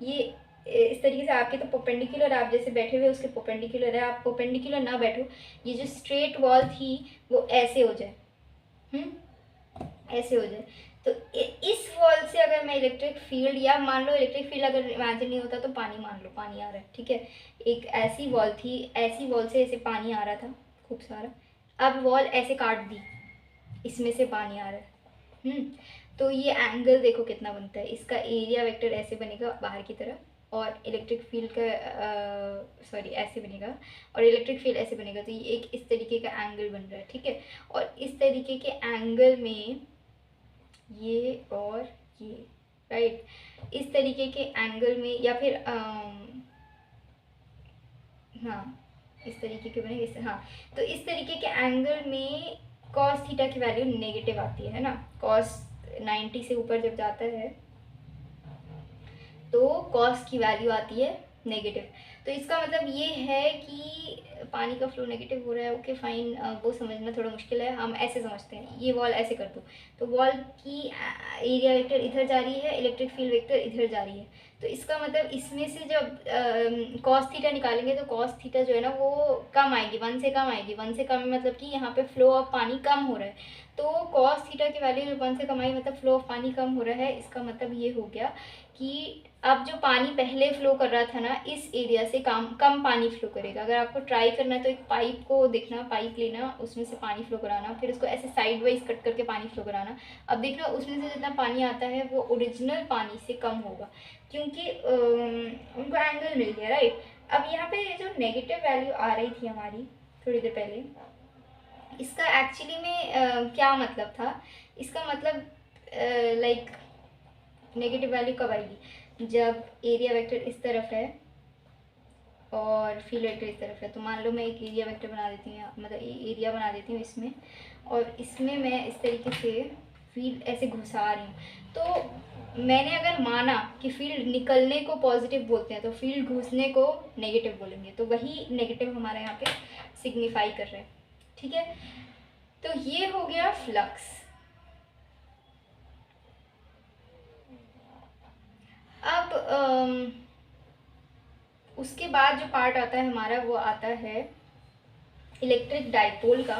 ये इस तरीके से आपके तो परपेंडिकुलर, आप जैसे बैठे हुए उसके परपेंडिकुलर है, आप परपेंडिकुलर ना बैठो, ये जो स्ट्रेट वॉल थी वो ऐसे हो जाए, ऐसे हो जाए। तो इस वॉल से अगर मैं इलेक्ट्रिक फील्ड, या मान लो इलेक्ट्रिक फील्ड अगर इमेजिन नहीं होता तो पानी मान लो, पानी आ रहा है, ठीक है, एक ऐसी वॉल थी, ऐसी वॉल से ऐसे पानी आ रहा था खूब सारा, अब वॉल ऐसे काट दी, इसमें से पानी आ रहा है, तो ये एंगल देखो कितना बनता है, इसका एरिया वेक्टर ऐसे बनेगा बाहर की तरफ, और इलेक्ट्रिक फील्ड का सॉरी ऐसे बनेगा, और इलेक्ट्रिक फील्ड ऐसे बनेगा, तो ये एक इस तरीके का एंगल बन रहा है, ठीक है। और इस तरीके के एंगल में ये और ये, राइट, इस तरीके के एंगल में, या फिर हाँ इस तरीके के बने, इस हाँ, तो इस तरीके के एंगल में कॉस थीटा की वैल्यू नेगेटिव आती है ना, कॉस 90 से ऊपर जब जाता है तो कॉस की वैल्यू आती है नेगेटिव। तो इसका मतलब ये है कि पानी का फ्लो नेगेटिव हो रहा है, ओके फाइन, वो समझना थोड़ा मुश्किल है, हम ऐसे समझते हैं, ये वॉल ऐसे कर दो, तो वॉल की एरिया वेक्टर इधर जा रही है, इलेक्ट्रिक फील्ड वेक्टर इधर जा रही है, तो इसका मतलब इसमें से जब कॉस थीटा निकालेंगे तो कॉस थीटा जो है ना वो कम आएगी, 1 से कम आएगी, 1 से कम मतलब कि यहाँ पे फ्लो ऑफ पानी कम हो रहा है, तो कॉस थीटा की वैल्यू जब 1 से कम आई मतलब फ्लो ऑफ पानी कम हो रहा है, इसका मतलब ये हो गया कि अब जो पानी पहले फ्लो कर रहा था ना इस एरिया से कम पानी फ्लो करेगा। अगर आपको ट्राई करना है तो एक पाइप को देखना, पाइप लेना, उसमें से पानी फ्लो कराना, फिर उसको ऐसे साइड वाइज कट करके पानी फ्लो कराना, अब देखना उसमें से जितना पानी आता है वो ओरिजिनल पानी से कम होगा, क्योंकि उनको एंगल मिल गया, राइट। अब यहाँ पे जो नेगेटिव वैल्यू आ रही थी हमारी थोड़ी देर पहले, इसका एक्चुअली में क्या मतलब था, इसका मतलब लाइक नेगेटिव वैल्यू कब आएगी, जब एरिया वेक्टर इस तरफ है और फील्ड वेक्टर इस तरफ है। तो मान लो मैं एक एरिया वेक्टर बना देती हूँ, मतलब एरिया बना देती हूँ इसमें, और इसमें मैं इस तरीके से फील्ड ऐसे घुसा रही हूँ, तो मैंने अगर माना कि फील्ड निकलने को पॉजिटिव बोलते हैं तो फील्ड घुसने को नेगेटिव बोलेंगे, तो वही नेगेटिव हमारे यहाँ पे सिग्निफाई कर रहे हैं, ठीक है। तो ये हो गया फ्लक्स। अब उसके बाद जो पार्ट आता है हमारा वो आता है इलेक्ट्रिक डाइपोल का,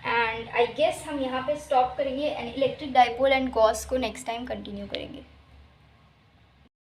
एंड आई गेस हम यहाँ पे स्टॉप करेंगे and electric dipole and Gauss को नेक्स्ट टाइम कंटिन्यू करेंगे।